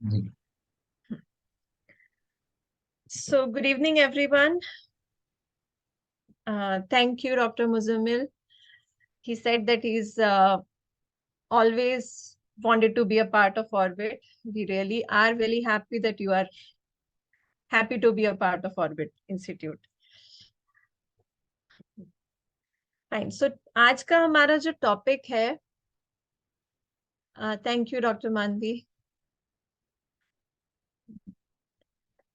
Ji. So, good evening, everyone. Thank you, Dr. Muzammil. He said that he's always wanted to be a part of Orbit. We really are really happy that you are happy to be a part of Orbit Institute. Fine. So, आज का हमारा जो topic है, thank you doctor मानवी.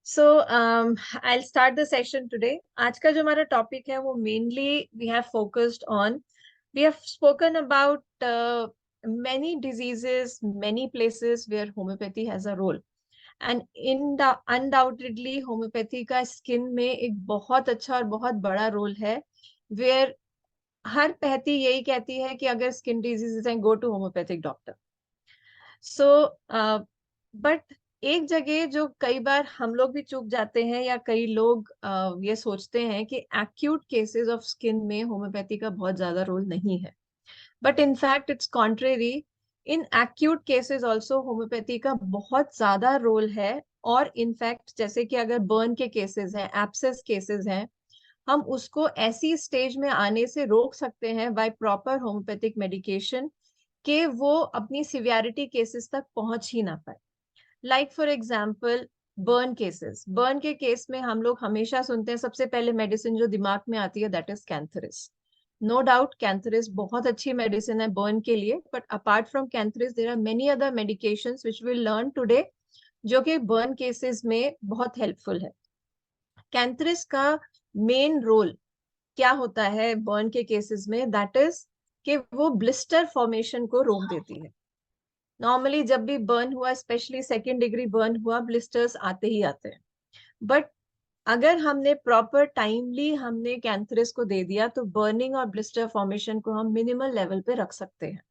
So, I'll start the session today. आज का जो हमारा टॉपिक है वो mainly we have focused on. We have spoken about many diseases, many places where homeopathy has a role. And undoubtedly homeopathy का skin में एक बहुत अच्छा और बहुत बड़ा रोल है, where हर पहती यही कहती है कि अगर स्किन डिजीजेस हैं, go to homeopathic doctor. So but एक जगह जो कई बार हम लोग भी चूक जाते हैं या कई लोग ये सोचते हैं कि एक्यूट केसेस ऑफ स्किन में होम्योपैथी का बहुत ज्यादा रोल नहीं है. But in fact it's contrary. In acute cases also homeopathy का बहुत ज्यादा रोल है. और इनफैक्ट जैसे कि अगर बर्न के केसेस हैं, एब्सेस केसेस हैं, हम उसको ऐसी स्टेज में आने से रोक सकते हैं बाय प्रॉपर होम्योपैथिक मेडिकेशन, कि वो अपनी सिवियरिटी केसेस तक पहुंच ही ना पाए. लाइक फॉर एग्जाम्पल, बर्न के केस में हम लोग हमेशा सुनते हैं, सबसे पहले मेडिसिन जो दिमाग में आती है that is cantharis. No doubt cantharis बहुत अच्छी मेडिसिन है बर्न के लिए, but apart from cantharis there are many other medications which will learn today, जो कि बर्न केसेस में बहुत हेल्पफुल है. कैंथरिस का मेन रोल क्या होता है बर्न के केसेस में, दैट इज कि वो ब्लिस्टर फॉर्मेशन को रोक देती है. नॉर्मली जब भी बर्न हुआ, स्पेशली सेकेंड डिग्री बर्न हुआ, ब्लिस्टर्स आते ही आते हैं. बट अगर हमने प्रॉपर टाइमली हमने कैंथरिस को दे दिया तो बर्निंग और ब्लिस्टर फॉर्मेशन को हम मिनिमल लेवल पे रख सकते हैं.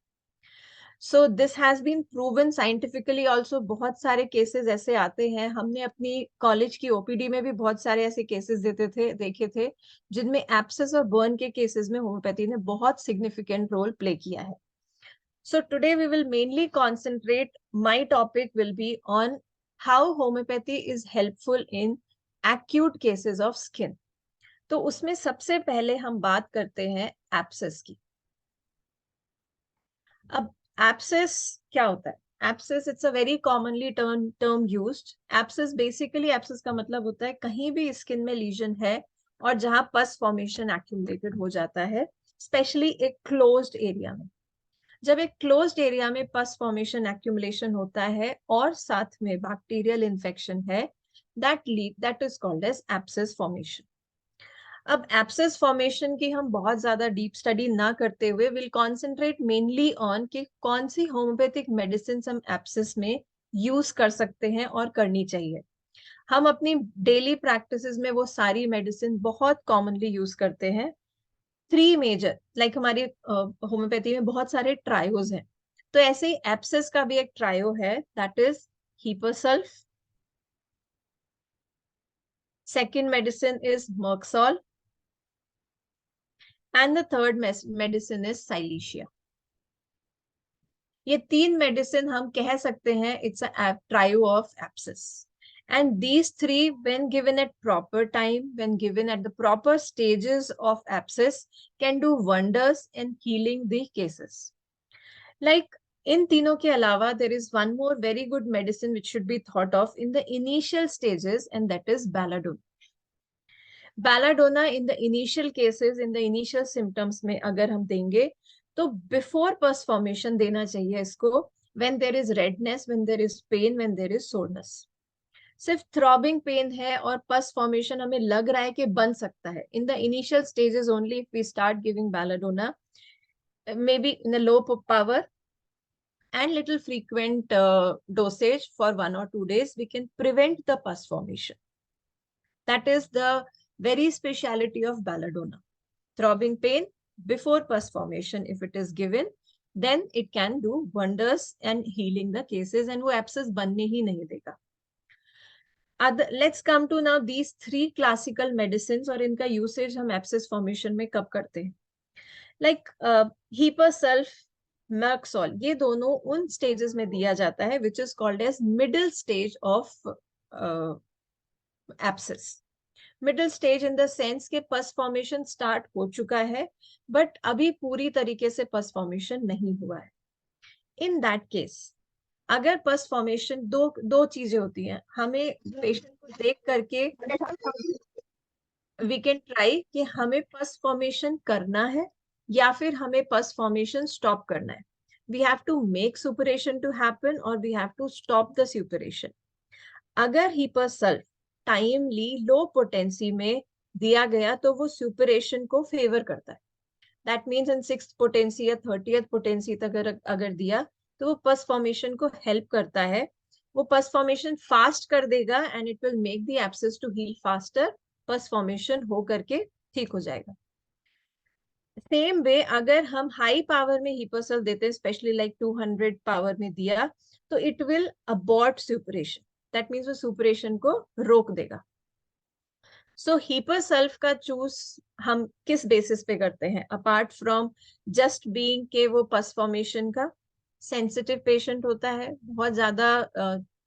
So this has been proven scientifically also. बहुत सारे केसेस ऐसे आते हैं, हमने अपनी कॉलेज की ओपीडी में भी बहुत सारे ऐसे केसेस देखे थे जिनमें एब्सेस और बर्न के केसेस में होम्योपैथी ने बहुत सिग्निफिकेंट रोल प्ले किया है. So today we will mainly concentrate, my topic will be on how homeopathy is helpful in acute cases of skin. तो उसमें सबसे पहले हम बात करते हैं एब्सेस की. अब एब्सेस क्या होता है? Abscess it's a very commonly term used. Abscess basically, abscess का मतलब होता है कहीं भी स्किन में लीजन है और जहां पस फॉर्मेशन एक्यूमुलेटेड हो जाता है, स्पेशली एक क्लोज्ड एरिया में. जब एक क्लोज्ड एरिया में पस फॉर्मेशन एक्यूमुलेशन होता है और साथ में बैक्टीरियल इन्फेक्शन है, that is called as abscess formation. अब एब्सेस फॉर्मेशन की हम बहुत ज्यादा डीप स्टडी ना करते हुए विल कॉन्सेंट्रेट मेनली ऑन कि कौन सी होम्योपैथिक मेडिसिन हम एब्सेस में यूज कर सकते हैं और करनी चाहिए. हम अपनी डेली प्रैक्टिसेस में वो सारी मेडिसिन बहुत कॉमनली यूज करते हैं. थ्री मेजर, लाइक हमारी होम्योपैथी में बहुत सारे ट्रायोज हैं, तो ऐसे ही एब्सेस का भी एक ट्रायो है, that is hepar sulph. Second medicine is merc sol and the third medicine is silicea. ये तीन मेडिसिन हम कह सकते हैं it's a trio of abscess. And these three, when given at proper time, when given at the proper stages of abscess, can do wonders in healing the cases. Like in तीनों के अलावा, there is one more very good medicine which should be thought of in the initial stages, and that is belladonna. Belladonna in the initial cases, in the initial symptoms में अगर हम देंगे तो before pus formation देना चाहिए इसको, when there is redness, when there is pain, when there is soreness. सिर्फ throbbing pen है और पस फॉर्मेशन हमें लग रहा है कि बन सकता है, in the initial stages only if we start giving belladonna, maybe in low power and little frequent dosage for 1 or 2 days, we can prevent the pus formation. That is the very speciality of belladonna. Throbbing pain before pus formation, if it is given, then it can do wonders and healing the cases, and वो abscess बनने ही नहीं देगा. Let's come to now these three classical medicines और इनका usage हम abscess formation में कब करते हैं. लाइक हीपरसल्फ मर्कसॉल, ये दोनों उन स्टेजेस में दिया जाता है which is called as middle stage of abscess. Middle stage in the sense के पस फॉर्मेशन स्टार्ट हो चुका है बट अभी पूरी तरीके से पस फॉर्मेशन नहीं हुआ है। इन दैट केस अगर पस फॉर्मेशन दो चीजें होती हैं, हमें पेशेंट को देख करके वी कैन ट्राई कि हमें पस फॉर्मेशन करना है या फिर हमें पस फॉर्मेशन स्टॉप करना है। We have to make suppuration to happen और we have to stop the suppuration. अगर हीपरसल्फ टाइमली लो पोटेंसी में दिया गया तो वो सुपरेशन को फेवर करता है। That means in 6th potency या 30th पोटेंसी तक अगर दिया तो वो पस फॉर्मेशन को हेल्प करता है। वो पस फॉर्मेशन फास्ट कर देगा and it will make the abscess to heal faster. Pus formation हो करके ठीक हो जाएगा। सेम वे अगर हम हाई पावर में हीपरसल देते हैं, स्पेशली लाइक 200 पावर में दिया, तो it will abort suppuration. That means वो सुपरेशन को रोक देगा। सो हीपरसल्फ का चूज हम किस बेसिस पे करते हैं, अपार्ट फ्रॉम जस्ट बीइंग के वो पस फॉर्मेशन का सेंसिटिव पेशेंट होता है, बहुत ज्यादा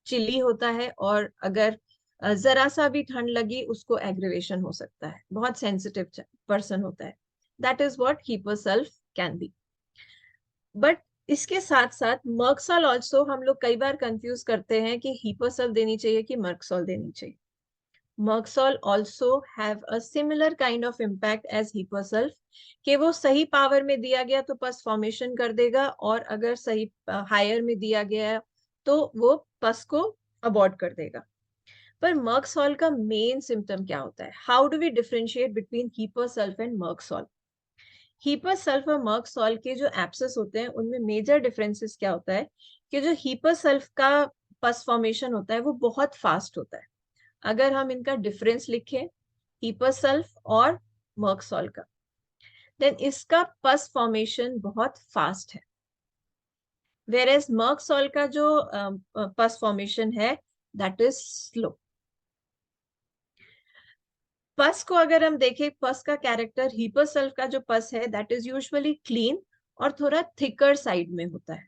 चिली होता है, और अगर जरा सा भी ठंड लगी उसको एग्रीवेशन हो सकता है, बहुत सेंसिटिव पर्सन होता है। That is what hepar sulph can be. But इसके साथ साथ मर्कसॉल ऑल्सो हम लोग कई बार कंफ्यूज करते हैं कि हीपरसल्फ देनी चाहिए कि मर्कसॉल देनी चाहिए। Merxol also have a similar kind of impact as Hipersulf कि वो सही पावर में दिया गया तो पस फॉर्मेशन कर देगा, और अगर सही हायर में दिया गया तो वो पस को अबॉर्ट कर देगा। पर मर्कसॉल का मेन सिम्टम क्या होता है? How do we differentiate between hepar sulph and merc sol? Hepar sulph और मर्कसॉल के जो एब्सेस होते हैं उनमें मेजर डिफरेंसेस क्या होता है कि जो हीपरसल्फ का पस फॉर्मेशन होता है वो बहुत फास्ट होता है। अगर हम इनका डिफरेंस लिखें हीपरसल्फ और मर्कसॉल का, देन इसका पस फॉर्मेशन बहुत फास्ट है, वेयरएज मर्कसॉल का जो पस फॉर्मेशन है दैट इज स्लो। पस को अगर हम देखें, पस का कैरेक्टर, हीपरसल्फ का जो पस है दैट इज यूजुअली क्लीन और थोड़ा थिकर साइड में होता है,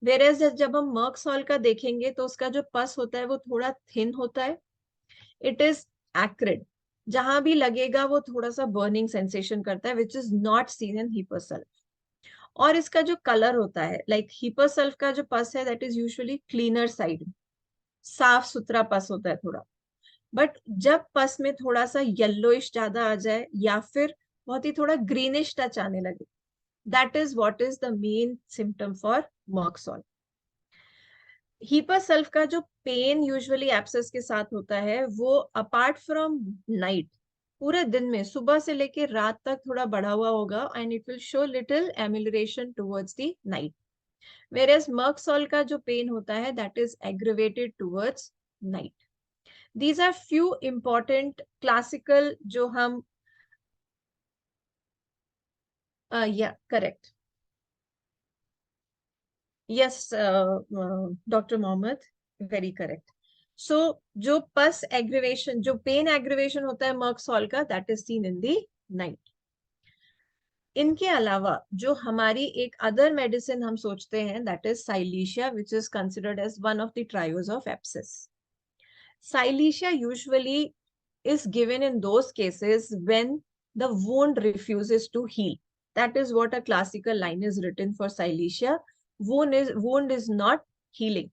वेयरएज जब हम मर्कसॉल का देखेंगे तो उसका जो पस होता है वो थोड़ा थिन होता है। इट इज एक्रिड, जहां भी लगेगा वो थोड़ा सा बर्निंग सेंसेशन करता है, which is not seen in hepar sulph. और इसका जो कलर होता है, लाइक हीपरसल्फ का जो पस है that is usually cleaner side, साफ सुथरा पस होता है थोड़ा। बट जब पस में थोड़ा सा येलोइश ज्यादा आ जाए या फिर बहुत ही थोड़ा ग्रीनिश टच आने लगे, that is what is the main symptom for merc sol. Hepar sulph का जो पेन यूजुअली एब्सेस के साथ होता है वो अपार्ट फ्रॉम नाइट, पूरे दिन में सुबह से लेकर रात तक थोड़ा बढ़ा हुआ होगा and it will show little amelioration towards the night. Whereas merc sol का जो पेन होता है that is aggravated towards night. These are few important classical जो हम या correct, yes doctor Mohammad, very correct. So जो पस एग्रीवेशन, जो पेन एग्रीवेशन होता है मर्कसॉल का, that is seen in the night. इनके अलावा जो हमारी एक अदर मेडिसिन हम सोचते हैं that is silicea, which is considered as one of the trios of abscess. Silicea usually is given in those cases when the wound refuses to heal. That is what a classical line is written for Silesia. Wound is not healing.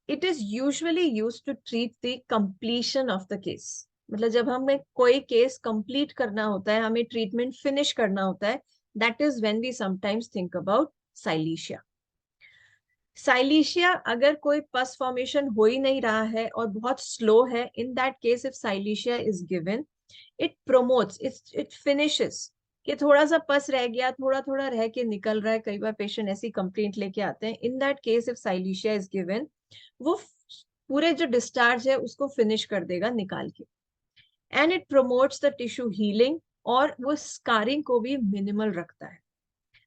It is usually used to treat the completion of the case. मतलब जब हमें कोई case complete करना होता है, हमें treatment finish करना होता है, that is when we sometimes think about Silesia. साइलीशिया अगर कोई पस फॉर्मेशन हो ही नहीं रहा है और बहुत स्लो है, इन that case if साइलीशिया is given, it promotes, it finishes कि थोड़ा सा पस रह गया, थोड़ा थोड़ा रह के निकल रहा है। कई बार पेशेंट ऐसी कंप्लेंट लेके आते हैं। इन that case if साइलीशिया is given, वो पूरे जो डिस्चार्ज है उसको फिनिश कर देगा निकाल के, and it promotes the tissue healing, और वो स्कारिंग को भी मिनिमल रखता है।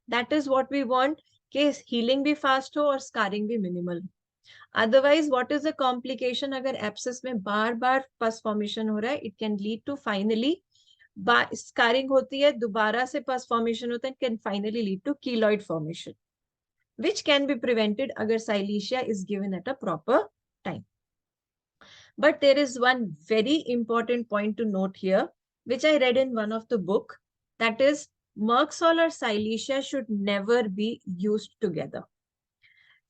That is what we want कि हीलिंग भी फास्ट हो और स्कारिंग भी मिनिमल हो। Otherwise what is the complication, अगर एब्सेस में बार बार पस फॉर्मेशन हो रहा है, it can lead to finally scarring होती है, दोबारा से पस फॉर्मेशन होता है, can finally lead to keloid formation, which can be prevented agar silecia is given at a proper time. But there is one very important point to note here, which I read in one of the book, that is Merxol or silecia should never be used together.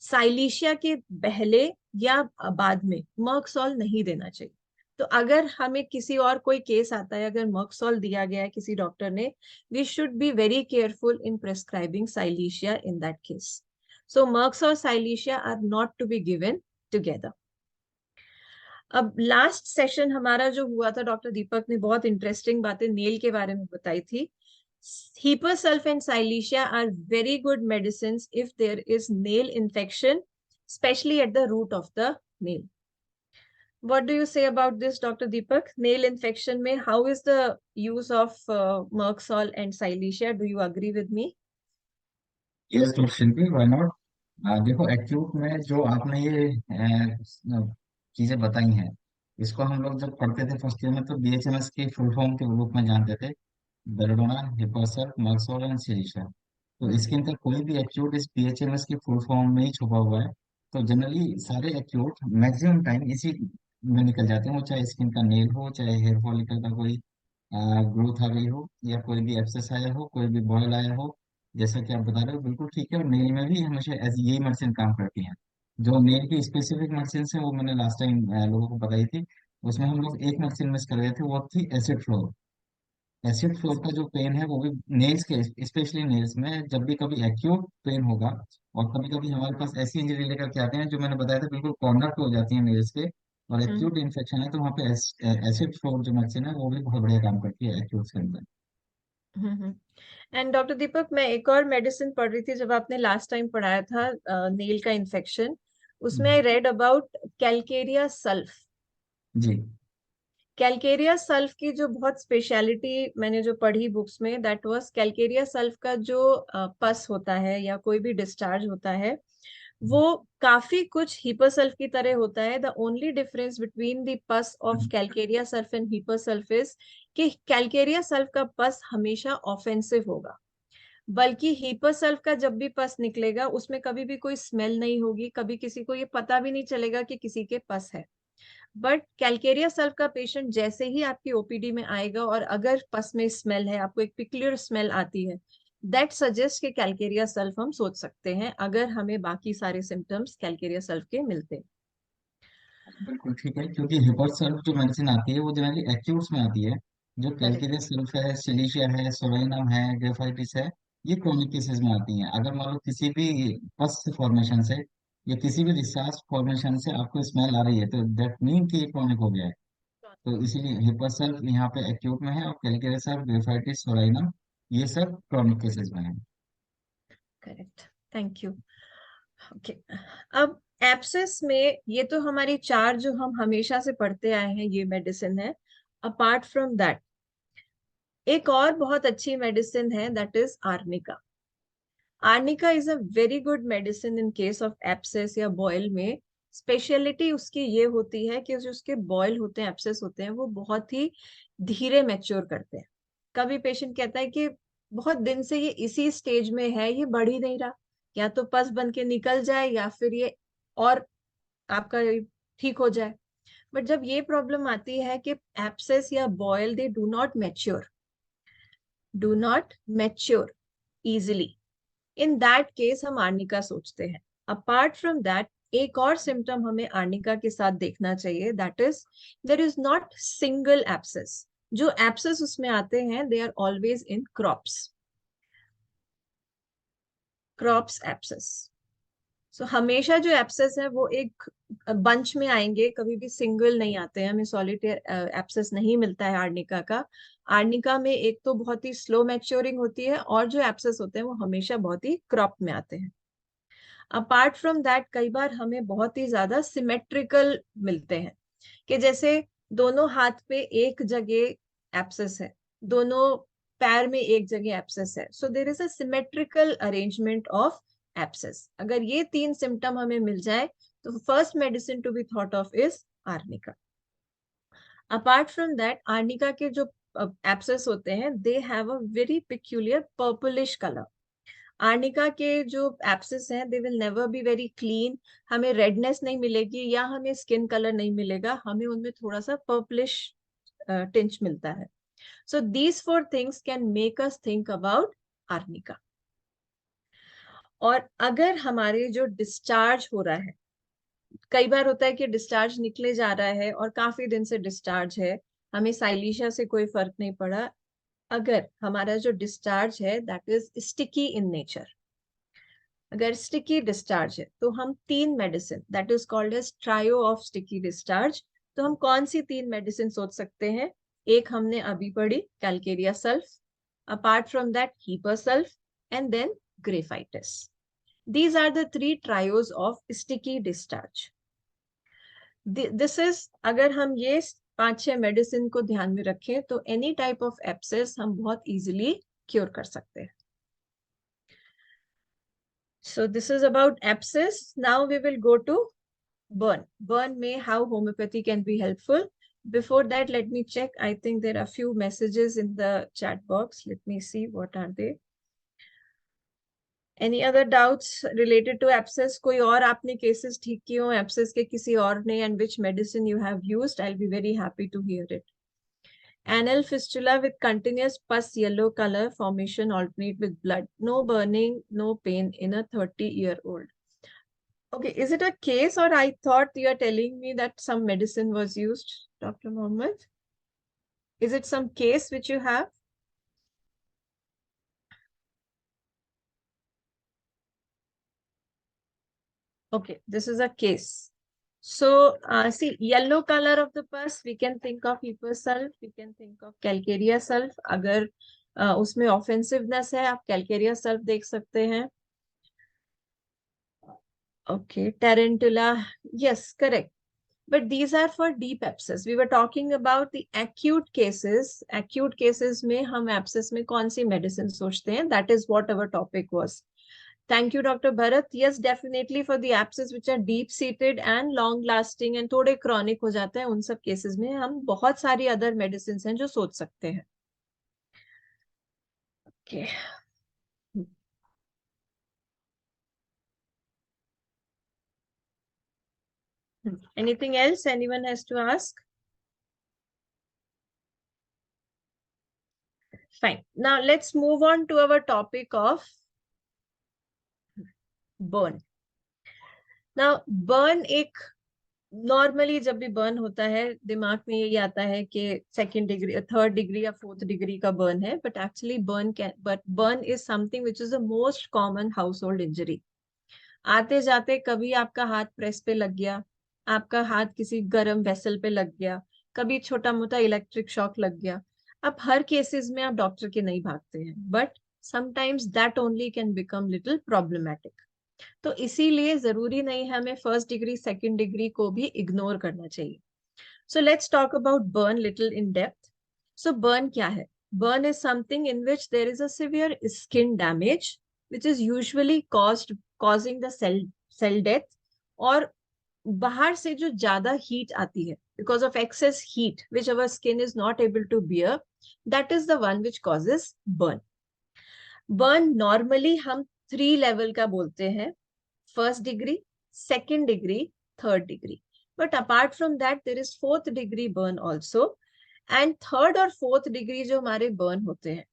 Silicea के पहले या बाद में Merc sol नहीं देना चाहिए. तो अगर हमें किसी और कोई केस आता है, अगर मर्कसॉल दिया गया है किसी डॉक्टर ने, we should be very careful in prescribing silicea in that case. So mercs और silicea are not to be given together. अब लास्ट सेशन हमारा जो हुआ था, डॉक्टर दीपक ने बहुत इंटरेस्टिंग बातें नेल के बारे में बताई थी. Hepasulf and silecia are very good medicines if there is nail infection, especially at the root of the nail. What do you say about this, Dr. Deepak? Nail infection mein, how is the use of Merxol and silecia? Do you agree with me? Yes doctor Shilpi, why not. देखो, acute में जो आपने ये चीजें बताई हैं, इसको हम लोग जब पढ़ते थे फर्स्ट ईयर में तो बीएचएमएस की फुल फॉर्म के रूप में जानते थे। Belladonna, hepar sulph, merc sol and silicea. तो इसके अंदर कोई भी एक्यूट इस बीएचएमएस की फुल फॉर्म में ही छुपा हुआ है। तो जनरली सारे एक्यूट मैक्सिमम टाइम इसी में निकल जाते हैं, वो चाहे स्किन का नेल हो, चाहे हेयर फॉलिकल का कोई ग्रोथ आ गई हो, या कोई भी एब्सेस आया हो, कोई भी बॉयल आया हो। जैसा कि आप बता रहे हो बिल्कुल ठीक है, और नेल में भी हमेशा ऐसी यही मेडिसिन काम करती हैं। जो नेल की स्पेसिफिक मेडिसिन है वो मैंने लास्ट टाइम लोगों को बताई थी। उसमें हम लोग एक मेडिसिन मिस कर रहे थे, वो थी एसिड फ्लोर। एसिड फ्लोर का जो पेन है वो भी नेल्स के, स्पेशली नेल्स में जब भी कभी एक्यूट पेन होगा, और कभी कभी हमारे पास ऐसी इंजरी लेकर के आते हैं जो मैंने बताया था बिल्कुल कॉर्नर पे हो जाती है नेल्स के, और हम्म एक्यूट इन्फेक्शन है, तो वहाँ पे एसिड फ्लोर जो मेडिसिन है वो भी बहुत बढ़िया काम करती है एक्यूट के अंदर। हम्म. एंड डॉक्टर दीपक, मैं एक और मेडिसिन पढ़ रही थी जब आपने लास्ट टाइम पढ़ाया था नेल का इन्फेक्शन. उसमें I read about calcarea sulph. जी। कैलकेरिया सल्फ की जो बहुत स्पेशलिटी मैंने जो पढ़ी बुक्स में, दैट वाज कैलकेरिया सल्फ का जो पस होता है या कोई भी डिस्चार्ज होता है, वो काफी कुछ हीपासल्फ की तरह होता है. The only difference between the pus of calcarea sulph and hepar sulph is कि कैलकेरिया सल्फ का पस हमेशा ऑफेंसिव होगा, बल्कि हीपासल्फ का जब भी पस निकलेगा उसमें कभी भी कोई स्मेल नहीं होगी, कभी किसी को ये पता भी नहीं चलेगा कि किसी के पस है. बट कैलकेरिया सल्फ का पेशेंट जैसे ही आपकी ओपीडी में आएगा और अगर पस में स्मेल है, आपको एक पिक्युलर स्मेल आती है, दैट सजेस्ट कि कैलकेरिया सल्फ हम सोच सकते हैं अगर हमें बाकी सारे सिम्टम्स कैलकेरिया सल्फ के मिलते हैं. बिल्कुल ठीक है, क्योंकि हिपर सल्फ जो मेडिसिन आती है वो जनरली एक्यूट्स में आती है। जो करेक्ट. कैलकेरिया सल्फ है, सिलिशिया है, सोलाइनम है, ग्रेफाइटिस है, ये क्रॉनिक केसेस में आती हैं। अगर मान लो किसी भी पस फॉर्मेशन से या किसी भी डिस्चार्ज फॉर्मेशन से आपको स्मेल आ रही है, तो दैट मीन कि ये क्रॉनिक हो गया है। तो इसीलिए हिपर सल्फ यहाँ पे एक्यूट में है, और कैलकेरिया सल्फ, ग्रेफाइटिस, सोलाइनम, ये सब क्रॉनिक केसेस में है। करेक्ट. Thank you. ओके. अब एप्सिस में ये तो हमारी चार जो हम हमेशा से पढ़ते आए हैं ये मेडिसिन है. अपार्ट फ्रॉम दैट एक और बहुत अच्छी मेडिसिन है, that is arnica. Arnica is a very good medicine in case of abscess या बॉयल में. स्पेशलिटी उसकी ये होती है कि जो उसके बॉयल होते हैं, एप्सेस होते हैं, वो बहुत ही धीरे मैच्योर करते हैं. कभी पेशेंट कहता है कि बहुत दिन से ये इसी स्टेज में है, ये बढ़ ही नहीं रहा, या तो पस बन के निकल जाए या फिर ये और आपका ठीक हो जाए. बट जब ये प्रॉब्लम आती है कि एप्सेस या boil they do not mature easily, in that case हम आर्निका सोचते हैं. अपार्ट फ्रॉम दैट एक और सिम्टम हमें आर्निका के साथ देखना चाहिए, that is there is not single abscess. जो एप्सेस उसमें आते हैं they are always in crops abscess. So हमेशा जो एप्सेस है वो एक बंच में आएंगे, कभी भी सिंगल नहीं आते हैं. हमें सॉलिटेयर एप्सेस नहीं मिलता है आर्निका का. आर्निका में एक तो बहुत ही स्लो मैच्योरिंग होती है, और जो एप्सेस होते हैं वो हमेशा बहुत ही क्रॉप में आते हैं. अपार्ट फ्रॉम दैट कई बार हमें बहुत ही ज्यादा सिमेट्रिकल मिलते हैं, कि जैसे दोनों हाथ पे एक जगह एप्सेस है, दोनों पैर में एक जगह एप्सेस है. So there is a symmetrical arrangement of abscess. अगर ये तीन सिम्टम हमें मिल जाए तो first medicine to be thought of is arnica. Apart from that arnica के जो एब्सेस होते हैं, they have a very peculiar purplish colour. Arnica के जो एब्सेस हैं, they will never be very clean. हमें रेडनेस नहीं मिलेगी या हमें स्किन कलर नहीं मिलेगा, हमें उनमें थोड़ा सा पर्पलिश टिंच मिलता है। So these four things can make us think about arnica. और अगर हमारे जो डिस्चार्ज हो रहा है, कई बार होता है कि डिस्चार्ज निकले जा रहा है और काफी दिन से डिस्चार्ज है, हमें साइलीशिया से कोई फर्क नहीं पड़ा, अगर हमारा जो डिस्चार्ज है that is sticky in nature, अगर स्टिकी डिस्चार्ज है, तो हम 3 medicine, that is called as trio of sticky discharge, तो हम कौन सी 3 मेडिसिन सोच सकते हैं? एक हमने अभी पढ़ी, calcarea sulph, apart from that hepar sulph, and then graphites. These are the 3 trios of sticky discharge. This is, अगर हम ये 5-6 मेडिसिन को ध्यान में रखें तो एनी टाइप ऑफ एब्सेस हम बहुत इजीली क्योर कर सकते हैं। So this is about abscess. Now we will go to burn. Burn में how homeopathy can be helpful. Before that, let me check. I think there are few messages in the chat box. Let me see what are they. Any other doubts related to abscess? कोई और आपने cases ठीक किए हो abscess के किसी और ने, and which medicine you have used? I'll be very happy to hear it. Anal fistula with continuous pus yellow color formation alternate with blood. No burning, no pain in a 30-year-old. Okay, is it a case or I thought you are telling me that some medicine was used, Dr. Mohammed? Is it some case which you have? Okay, this is a case. So, see, yellow color of the pus, we can think of Hippocalc, we can think of Calcarea sulf. अगर उसमें offensiveness है, आप Calcarea sulf देख सकते हैं. Okay, Tarantula, yes, correct. But these are for deep abscess. We were talking about the acute cases. Acute cases में हम abscess में कौन सी medicine सोचते हैं? That is what our topic was. Thank you, Dr. Bharat. Yes, definitely for the abscess which are deep-seated and long-lasting and थोड़े chronic हो जाते हैं, उन सब cases में हम बहुत सारी other medicines हैं जो सोच सकते हैं. Okay. Anything else anyone has to ask? Fine. Now let's move on to our topic of burn. Now burn एक नॉर्मली जब भी बर्न होता है दिमाग में यही आता है कि 2nd डिग्री, 3rd डिग्री या 4th डिग्री का बर्न है, but actually burn is something which is the most common house hold injury. आते जाते कभी आपका हाथ प्रेस पे लग गया, आपका हाथ किसी गर्म वेसल पे लग गया, कभी छोटा मोटा इलेक्ट्रिक शॉक लग गया. अब हर केसेस में आप डॉक्टर के नहीं भागते हैं, but sometimes that only can become little problematic. तो इसीलिए जरूरी नहीं है हमें 1st डिग्री 2nd डिग्री को भी इग्नोर करना चाहिए. So let's talk about burn little in depth. So burn क्या है? Burn is something in which there is a severe skin damage which is usually causing the cell death, और बाहर से जो ज्यादा हीट आती है because of excess heat which our skin is not able to bear, that is the one which causes burn. Burn normally हम 3 level का बोलते हैं, 1st degree, 2nd degree, 3rd degree. But apart from that, there is 4th degree burn also. And 3rd और 4th degree जो हमारे burn होते हैं,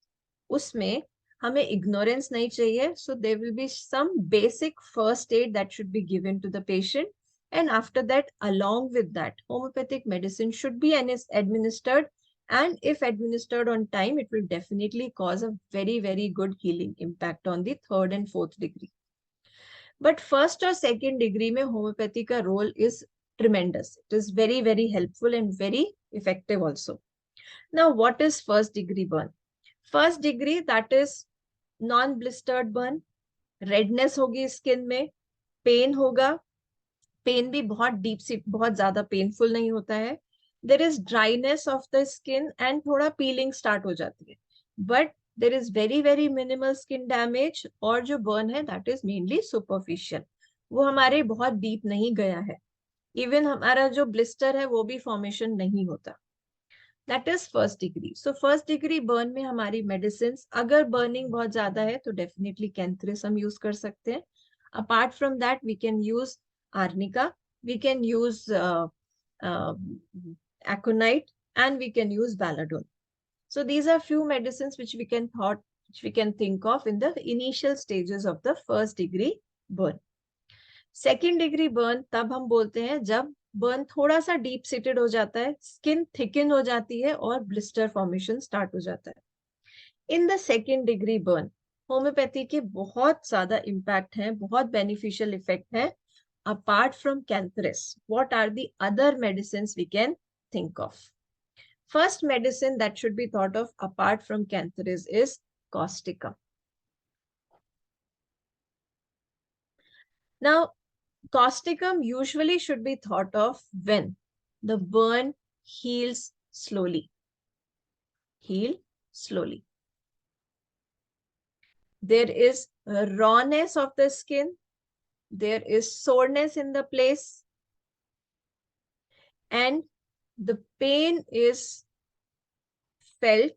उसमें हमें ignorance नहीं चाहिए. So there will be some basic first aid that should be given to the patient. And after that, along with that, homeopathic medicine should be administered. And if administered on time, it will definitely cause a very, very good healing impact on the 3rd and 4th degree. But 1st और 2nd degree में homeopathy का role is tremendous. It is very very helpful and very effective also. Now what is 1st degree burn? 1st degree that is non blistered burn. Redness होगी skin में, pain होगा, pain भी बहुत deep sea, बहुत ज्यादा painful नहीं होता है. There is dryness of the skin and थोड़ा पीलिंग स्टार्ट हो जाती है, but there is very very minimal skin damage. और जो burn है that is mainly superficial, वो हमारे बहुत deep नहीं गया है. Even हमारा जो blister है वो भी formation नहीं होता. That is first degree. So first degree burn में हमारी मेडिसिन, अगर बर्निंग बहुत ज्यादा है तो डेफिनेटली कैंथरिस हम यूज कर सकते हैं. Apart from that we can use arnica, we can use aconite, and we can use Baladon. So these are few medicines which we can think of in the initial stages of the first degree burn. Second degree burn तब हम बोलते हैं जब burn थोड़ा सा deep seated हो जाता है, स्किन थिकन हो जाती है और ब्लिस्टर फॉर्मेशन स्टार्ट हो जाता है. In the second degree burn homeopathy के बहुत ज्यादा इम्पैक्ट है, बहुत बेनिफिशियल इफेक्ट है. Apart from cantharis, what are the other medicine we can think of? First medicine that should be thought of apart from cantharids is causticum. Now, causticum usually should be thought of when the burn heals slowly. Heal slowly. There is a rawness of the skin. There is soreness in the place. And the pain is felt,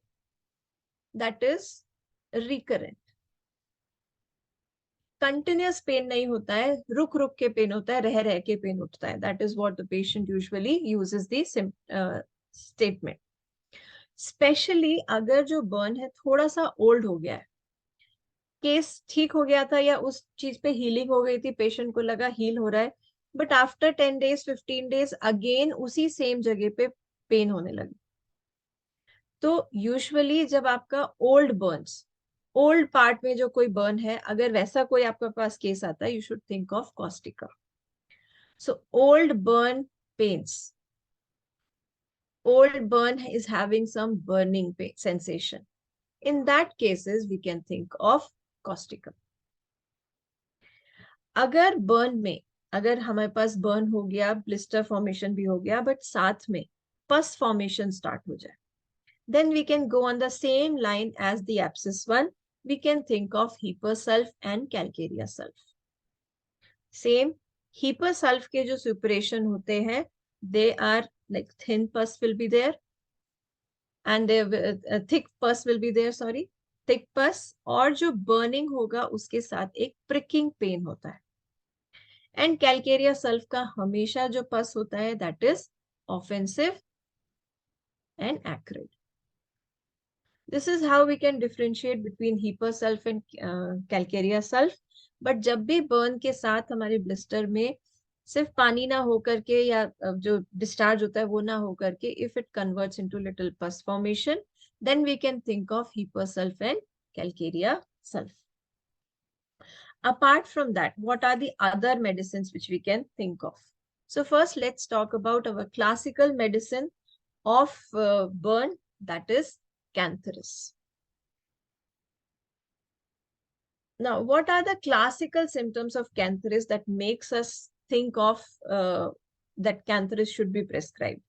that is recurrent. Continuous pain नहीं होता है, रुक रुक के pen होता है, रह रह के पेन उठता है. That is what the patient usually uses the statement. Specially अगर जो बर्न है थोड़ा सा ओल्ड हो गया है, केस ठीक हो गया था या उस चीज पे हीलिंग हो गई थी, पेशेंट को लगा हील हो रहा है, but after 10 days 15 days again उसी सेम जगह पे पेन होने लगी. तो यूजुअली जब आपका ओल्ड बर्न्स, ओल्ड पार्ट में जो कोई बर्न है, अगर वैसा कोई आपके पास केस आता है, you should think of causticum. So old burn pains, old burn is having some burning pain sensation, in that cases we can think of causticum. अगर बर्न में, अगर हमारे पास बर्न हो गया, ब्लिस्टर फॉर्मेशन भी हो गया, बट साथ में पस फॉर्मेशन स्टार्ट हो जाए, then we can go on the same line as the abscess one. We can think of Hepasulf and Calcarea sulf. Same, Hepasulf के जो suppuration होते हैं, they are like thin pus will be there, and they thick pus will be there, sorry, thick pus, और जो burning होगा उसके साथ एक pricking pain होता है. And Calcarea sulf का हमेशा जो pus होता है, that is offensive and acrid. This is how we can differentiate between Hepasulf and Calcarea sulf. But जब भी burn के साथ हमारे blister में सिर्फ पानी ना हो करके या जो discharge होता है वो ना हो करके, if it converts into little pus formation, then we can think of Hepasulf and Calcarea sulf. Apart from that, what are the other medicines which we can think of? So first, let's talk about our classical medicine of burn, that is Cantharis. Now, what are the classical symptoms of Cantharis that makes us think of that Cantharis should be prescribed?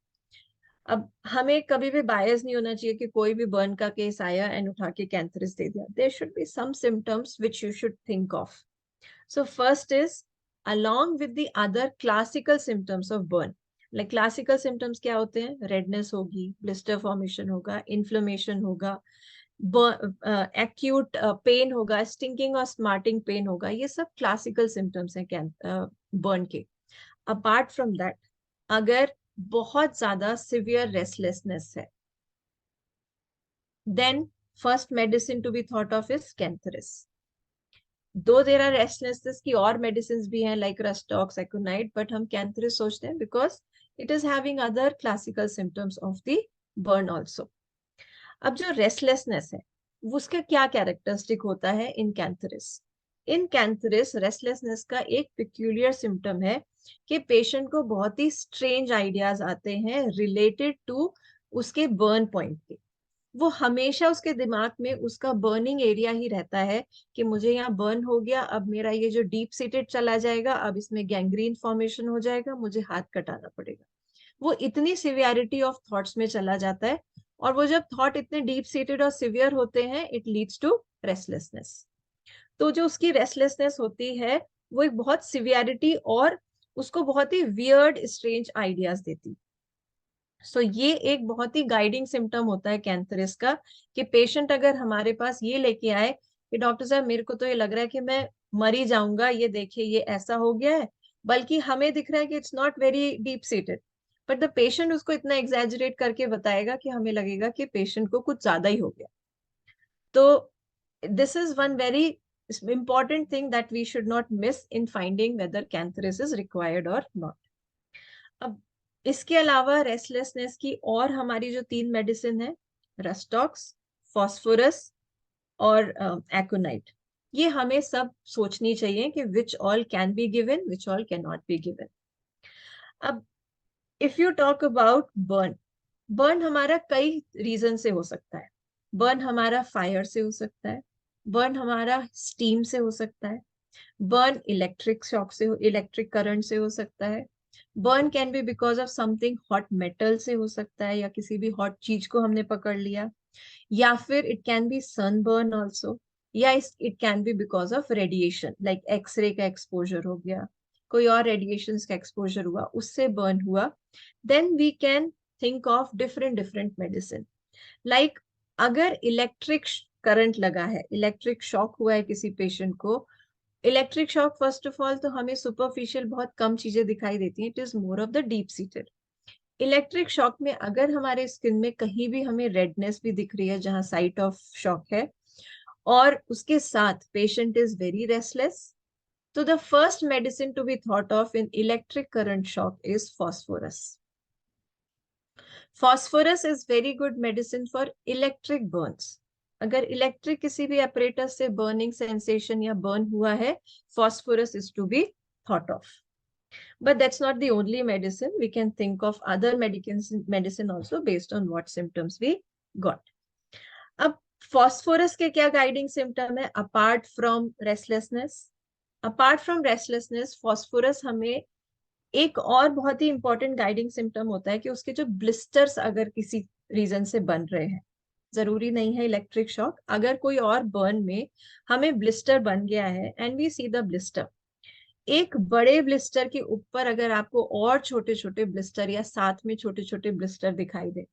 अब हमें कभी भी बायस नहीं होना चाहिए कि कोई भी बर्न का केस आया एंड उठा के कैंथरिस दे दिया. There should be some symptoms which you should think of. So first is, along with the other classical symptoms of burn, like classical symptoms क्या होते हैं? रेडनेस होगी, ब्लिस्टर फॉर्मेशन होगा, इन्फ्लेमेशन होगा, एक्यूट पेन होगा, stinking और smarting pain होगा. ये सब क्लासिकल सिम्टम्स हैं बर्न के. अपार्ट फ्रॉम दैट, अगर बहुत ज्यादा सिवियर रेस्टलेसनेस है, then first medicine to be thought of is cantharis. Though there are restlessness की और मेडिसिन भी हैं लाइक रस्टॉक्स, एकोनाइट, बट हम कैंथरिस सोचते हैं because it is having other classical symptoms of the burn also. अब जो रेस्टलेसनेस है उसका क्या कैरेक्टरिस्टिक होता है इन कैंथरिस? इन कैंथरिस रेस्टलेसनेस का एक पिक्यूलियर सिम्टम है कि पेशेंट को बहुत ही स्ट्रेंज आइडियाज आते हैं रिलेटेड टू उसके बर्न पॉइंट के. वो हमेशा उसके दिमाग में उसका बर्निंग एरिया ही रहता है कि मुझे यहाँ बर्न हो गया, अब मेरा ये जो डीप सीटेड चला जाएगा, अब इसमें गैंग्रीन फॉर्मेशन हो जाएगा, मुझे हाथ कटाना पड़ेगा. वो इतनी सिवियरिटी ऑफ थॉट्स में चला जाता है, और वो जब थॉट इतने डीप सीटेड और सिवियर होते हैं, इट लीड्स टू रेस्टलेसनेस. तो जो उसकी रेस्टलेसनेस होती है वो एक बहुत सिवियरिटी और उसको बहुत ही वियर्ड स्ट्रेंज आइडियाज देती. सो ये एक बहुत ही गाइडिंग सिम्टम होता है कैंसरस का, कि पेशेंट अगर हमारे पास ये लेके आए कि डॉक्टर साहब मेरे को तो ये लग रहा है कि मैं मर ही जाऊंगा, ये देखिए ये ऐसा हो गया है, बल्कि हमें दिख रहा है कि it's not very deep seated, but the patient उसको इतना एग्जैजरेट करके बताएगा कि हमें लगेगा कि पेशेंट को कुछ ज्यादा ही हो गया. तो this is one very important thing that we should not miss in finding whether cancerous is required or not. अब इसके अलावा रेस्टलेसनेस की और हमारी जो 3 मेडिसिन है, रस्टॉक्स, फॉस्फोरस और एकोनाइट, ये हमें सब सोचनी चाहिए कि which all can be given, which all can not be given. अब if you talk about burn, burn हमारा कई रीजन से हो सकता है. बर्न हमारा फायर से हो सकता है, बर्न हमारा स्टीम से हो सकता है, बर्न इलेक्ट्रिक शॉक से, इलेक्ट्रिक करंट से हो सकता है, burn can be because of something hot metal से हो सकता है, या किसी भी हॉट चीज को हमने पकड़ लिया, या फिर it can be sun burn also, या it can be because of radiation, like x ray का एक्सपोजर हो गया, कोई और रेडिएशन का एक्सपोजर हुआ, उससे बर्न हुआ. Then we can think of different different medicine. Like अगर इलेक्ट्रिक करंट लगा है, इलेक्ट्रिक शॉक हुआ है किसी पेशेंट को, electric shock first of all तो हमें सुपरफिशियल बहुत कम चीजें दिखाई देती हैं, it is more of the deep seated. Electric shock में अगर हमारे स्किन में कहीं भी हमें रेडनेस भी दिख रही है जहां साइट ऑफ शॉक है, और उसके साथ पेशेंट इज वेरी रेस्टलेस, तो the first medicine to be thought of in electric current shock is phosphorus. Phosphorus is very good medicine for electric burns. अगर इलेक्ट्रिक किसी भी apparatus से बर्निंग सेंसेशन या बर्न हुआ है, phosphorus is to be thought of. But that's not the only medicine. We can think of other medicine also based on what symptoms we got. अब phosphorus के क्या guiding symptom है apart from restlessness? Apart from restlessness, phosphorus हमें एक और बहुत ही important guiding symptom होता है कि उसके जो ब्लिस्टर्स अगर किसी रीजन से बन रहे हैं, जरूरी नहीं है इलेक्ट्रिक शॉक, अगर कोई और बर्न में हमें ब्लिस्टर बन गया है and we see the blister, एक बड़े ब्लिस्टर के ऊपर अगर आपको और छोटे छोटे ब्लिस्टर या साथ में छोटे छोटे ब्लिस्टर दिखाई दे,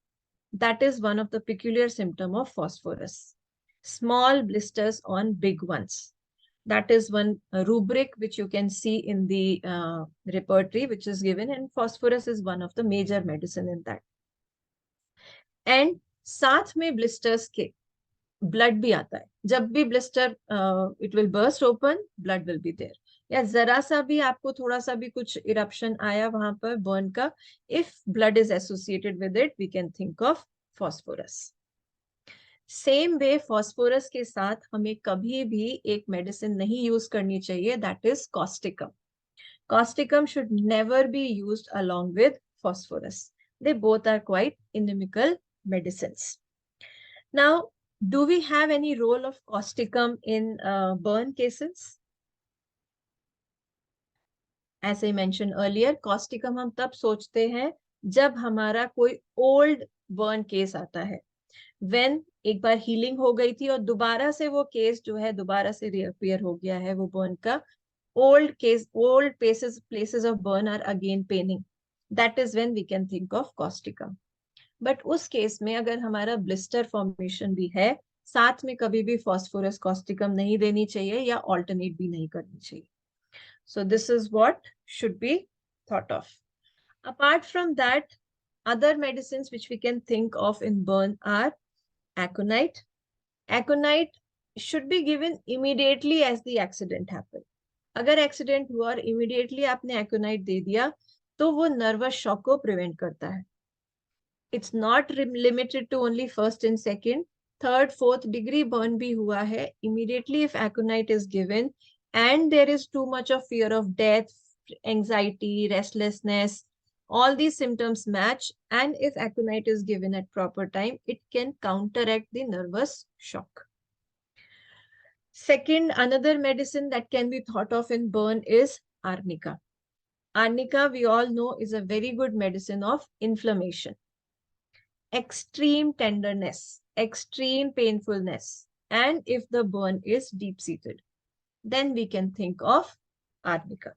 that is one of the peculiar symptom of phosphorus. Small blisters on big ones, that is one rubric which you can see in the repertory which is given, and phosphorus is one of the major medicine in that. And साथ में blisters के blood भी आता है. जब भी blister it will burst open, blood will be there, या जरा सा भी आपको थोड़ा सा भी कुछ इरप्शन आया वहां पर बर्न का, if blood is associated with it, we can think of phosphorus. Same way phosphorus के साथ हमें कभी भी एक मेडिसिन नहीं यूज करनी चाहिए, that is causticum. Causticum should never be used along with phosphorus. They both are quite inimical medicines. Now, do we have any role of causticum in burn cases? As I mentioned earlier, causticum हम तब सोचते हैं जब हमारा कोई old burn case आता है, when एक बार हीलिंग हो गई थी और दोबारा से वो केस जो है दोबारा से रिअपियर हो गया है वो बर्न का, old case, old places of burn are again paining, that is when we can think of causticum. But उस केस में अगर हमारा ब्लिस्टर फॉर्मेशन भी है, साथ में कभी भी फॉस्फोरस कॉस्टिकम नहीं देनी चाहिए या ऑल्टरनेट भी नहीं करनी चाहिए. So this is what should be thought of. Apart from that, other medicines which we can think of in burn are aconite. Aconite should be given immediately as the accident happened. अगर accident हुआ और immediately आपने एकोनाइट दे दिया तो वो nervous shock को prevent करता है. It's not limited to only first and second, third, fourth degree burn भी हुआ है, immediately if aconite is given and there is too much of fear of death, anxiety, restlessness, all these symptoms match, and if aconite is given at proper time, it can counteract the nervous shock. Second, another medicine that can be thought of in burn is arnica. Arnica, we all know, is a very good medicine of inflammation. Extreme tenderness, extreme painfulness, and if the burn is deep-seated, then we can think of arnica.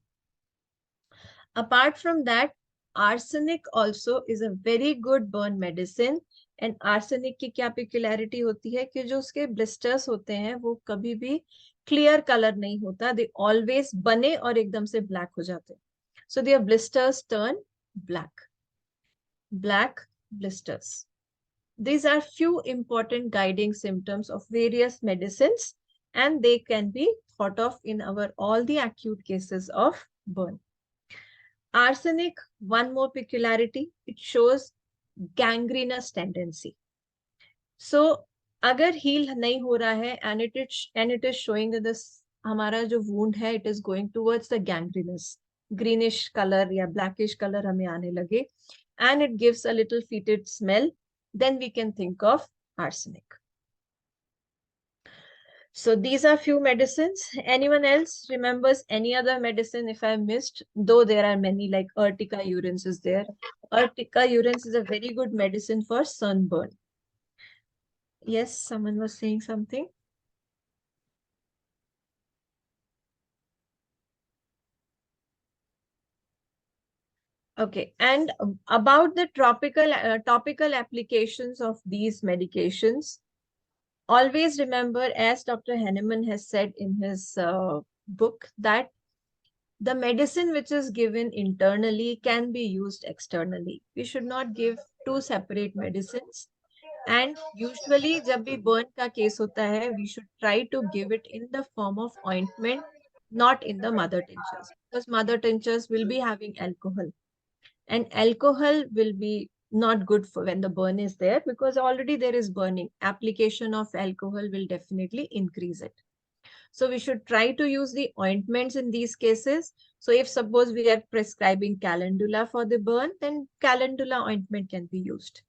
Apart from that, arsenic also is a very good burn medicine. And arsenic की क्या पिक्युलैरिटी होती है कि जो उसके blisters होते हैं वो कभी भी क्लियर कलर नहीं होता, दे ऑलवेज बने और एकदम से ब्लैक हो जाते हैं। So there blisters turn black, black blisters. These are few important guiding symptoms of various medicines, and they can be thought of in our all the acute cases of burn. Arsenic, one more peculiarity, it shows gangrenous tendency. So अगर heal नहीं हो रहा है and it is showing that this हमारा जो wound है it is going towards the gangrenous, greenish color या blackish color हमें आने लगे, and it gives a little fetid smell, then we can think of arsenic. So these are few medicines. Anyone else remembers any other medicine if I missed? Though there are many, like Urtica urens is there. Urtica urens is a very good medicine for sunburn. Yes, someone was saying something. Okay, and about the topical applications of these medications, always remember, as Dr. Henneman has said in his book, that the medicine which is given internally can be used externally. We should not give two separate medicines. And usually, जब भी burn का case होता है, we should try to give it in the form of ointment, not in the mother tinctures, because mother tinctures will be having alcohol, and alcohol will be not good for when the burn is there, because already there is burning. Application of alcohol will definitely increase it. So we should try to use the ointments in these cases. So if suppose we are prescribing calendula for the burn, then calendula ointment can be used.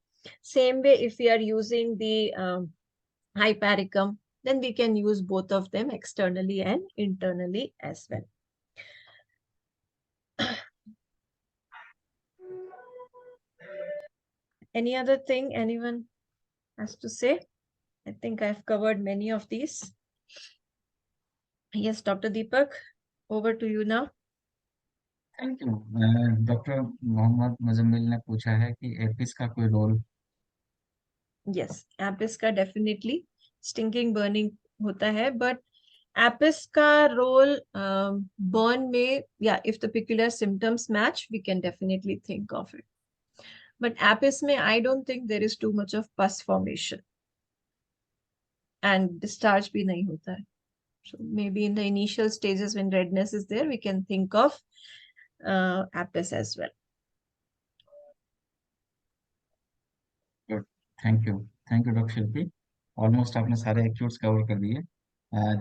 Same way, if we are using the hypericum, then we can use both of them externally and internally as well. Any other thing anyone has to say? I think I've covered many of these. Yes, Dr. Deepak, over to you now. Thank you. Doctor Mohammad Muzammil ने पूछा है कि apis का कोई role. Yes, apis का definitely stinking burning होता है, but apis का role burn में, yeah, if the peculiar symptoms match, we can definitely think of it. But apis में, I don't think there is too much of pus formation and discharge भी नहीं होता है. So maybe in the initial stages when redness is there, we can think of apis as well. Good. Thank you. Thank you doctor Shilpi. Almost आपने सारे एक्यूट्स cover कर दिए।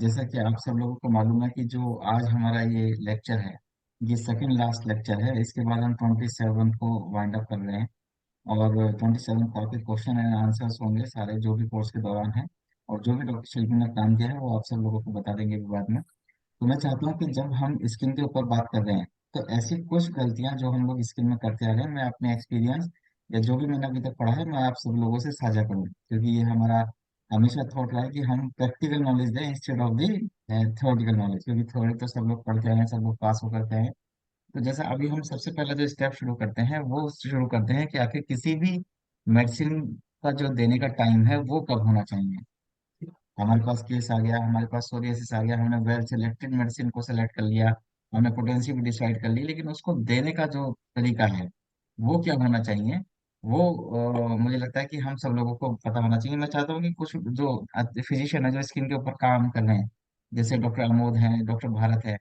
जैसा कि आप सब लोगों को मालूम है कि जो आज हमारा ये लेक्चर है, ये सेकंड लास्ट लेक्चर है। इसके बाद हम 27 को वाइंड अप कर रहे हैं, और 27 को आपके क्वेश्चन एंड आंसर्स होंगे सारे जो भी कोर्स के दौरान है, और जो भी डॉक्टर शिल्पी ने काम किया है वो आप सब लोगों को बता देंगे बाद में। तो मैं चाहता हूँ कि जब हम स्किन के ऊपर बात कर रहे हैं, तो ऐसी कुछ गलतियां जो हम लोग स्किन में करते आ रहे हैं, मैं अपने एक्सपीरियंस या जो भी मैंने अभी तक पढ़ा है, मैं आप सब लोगों से साझा करूँ, क्योंकि ये हमारा हमेशा थॉट रहा है कि हम प्रैक्टिकल नॉलेज दें instead of the theoretical knowledge, क्योंकि थ्योरी तो सब लोग पढ़ते हैं, सब लोग पास हो करते हैं। तो जैसा अभी हम सबसे पहले जो स्टेप शुरू करते हैं, वो शुरू करते हैं कि आखिर किसी भी मेडिसिन का जो देने का टाइम है वो कब होना चाहिए। हमारे पास केस आ गया, हमारे पास सोरियासिस आ गया, हमने वेल सिलेक्टेड मेडिसिन को सेलेक्ट कर लिया, हमने पोटेंसी भी डिसाइड कर ली, लेकिन उसको देने का जो तरीका है वो क्या होना चाहिए, वो मुझे लगता है कि हम सब लोगों को पता होना चाहिए। मैं चाहता हूँ कि कुछ जो फिजिशियन है जो स्किन के ऊपर काम कर रहे हैं, जैसे डॉक्टर अमोद हैं, डॉक्टर भारत है,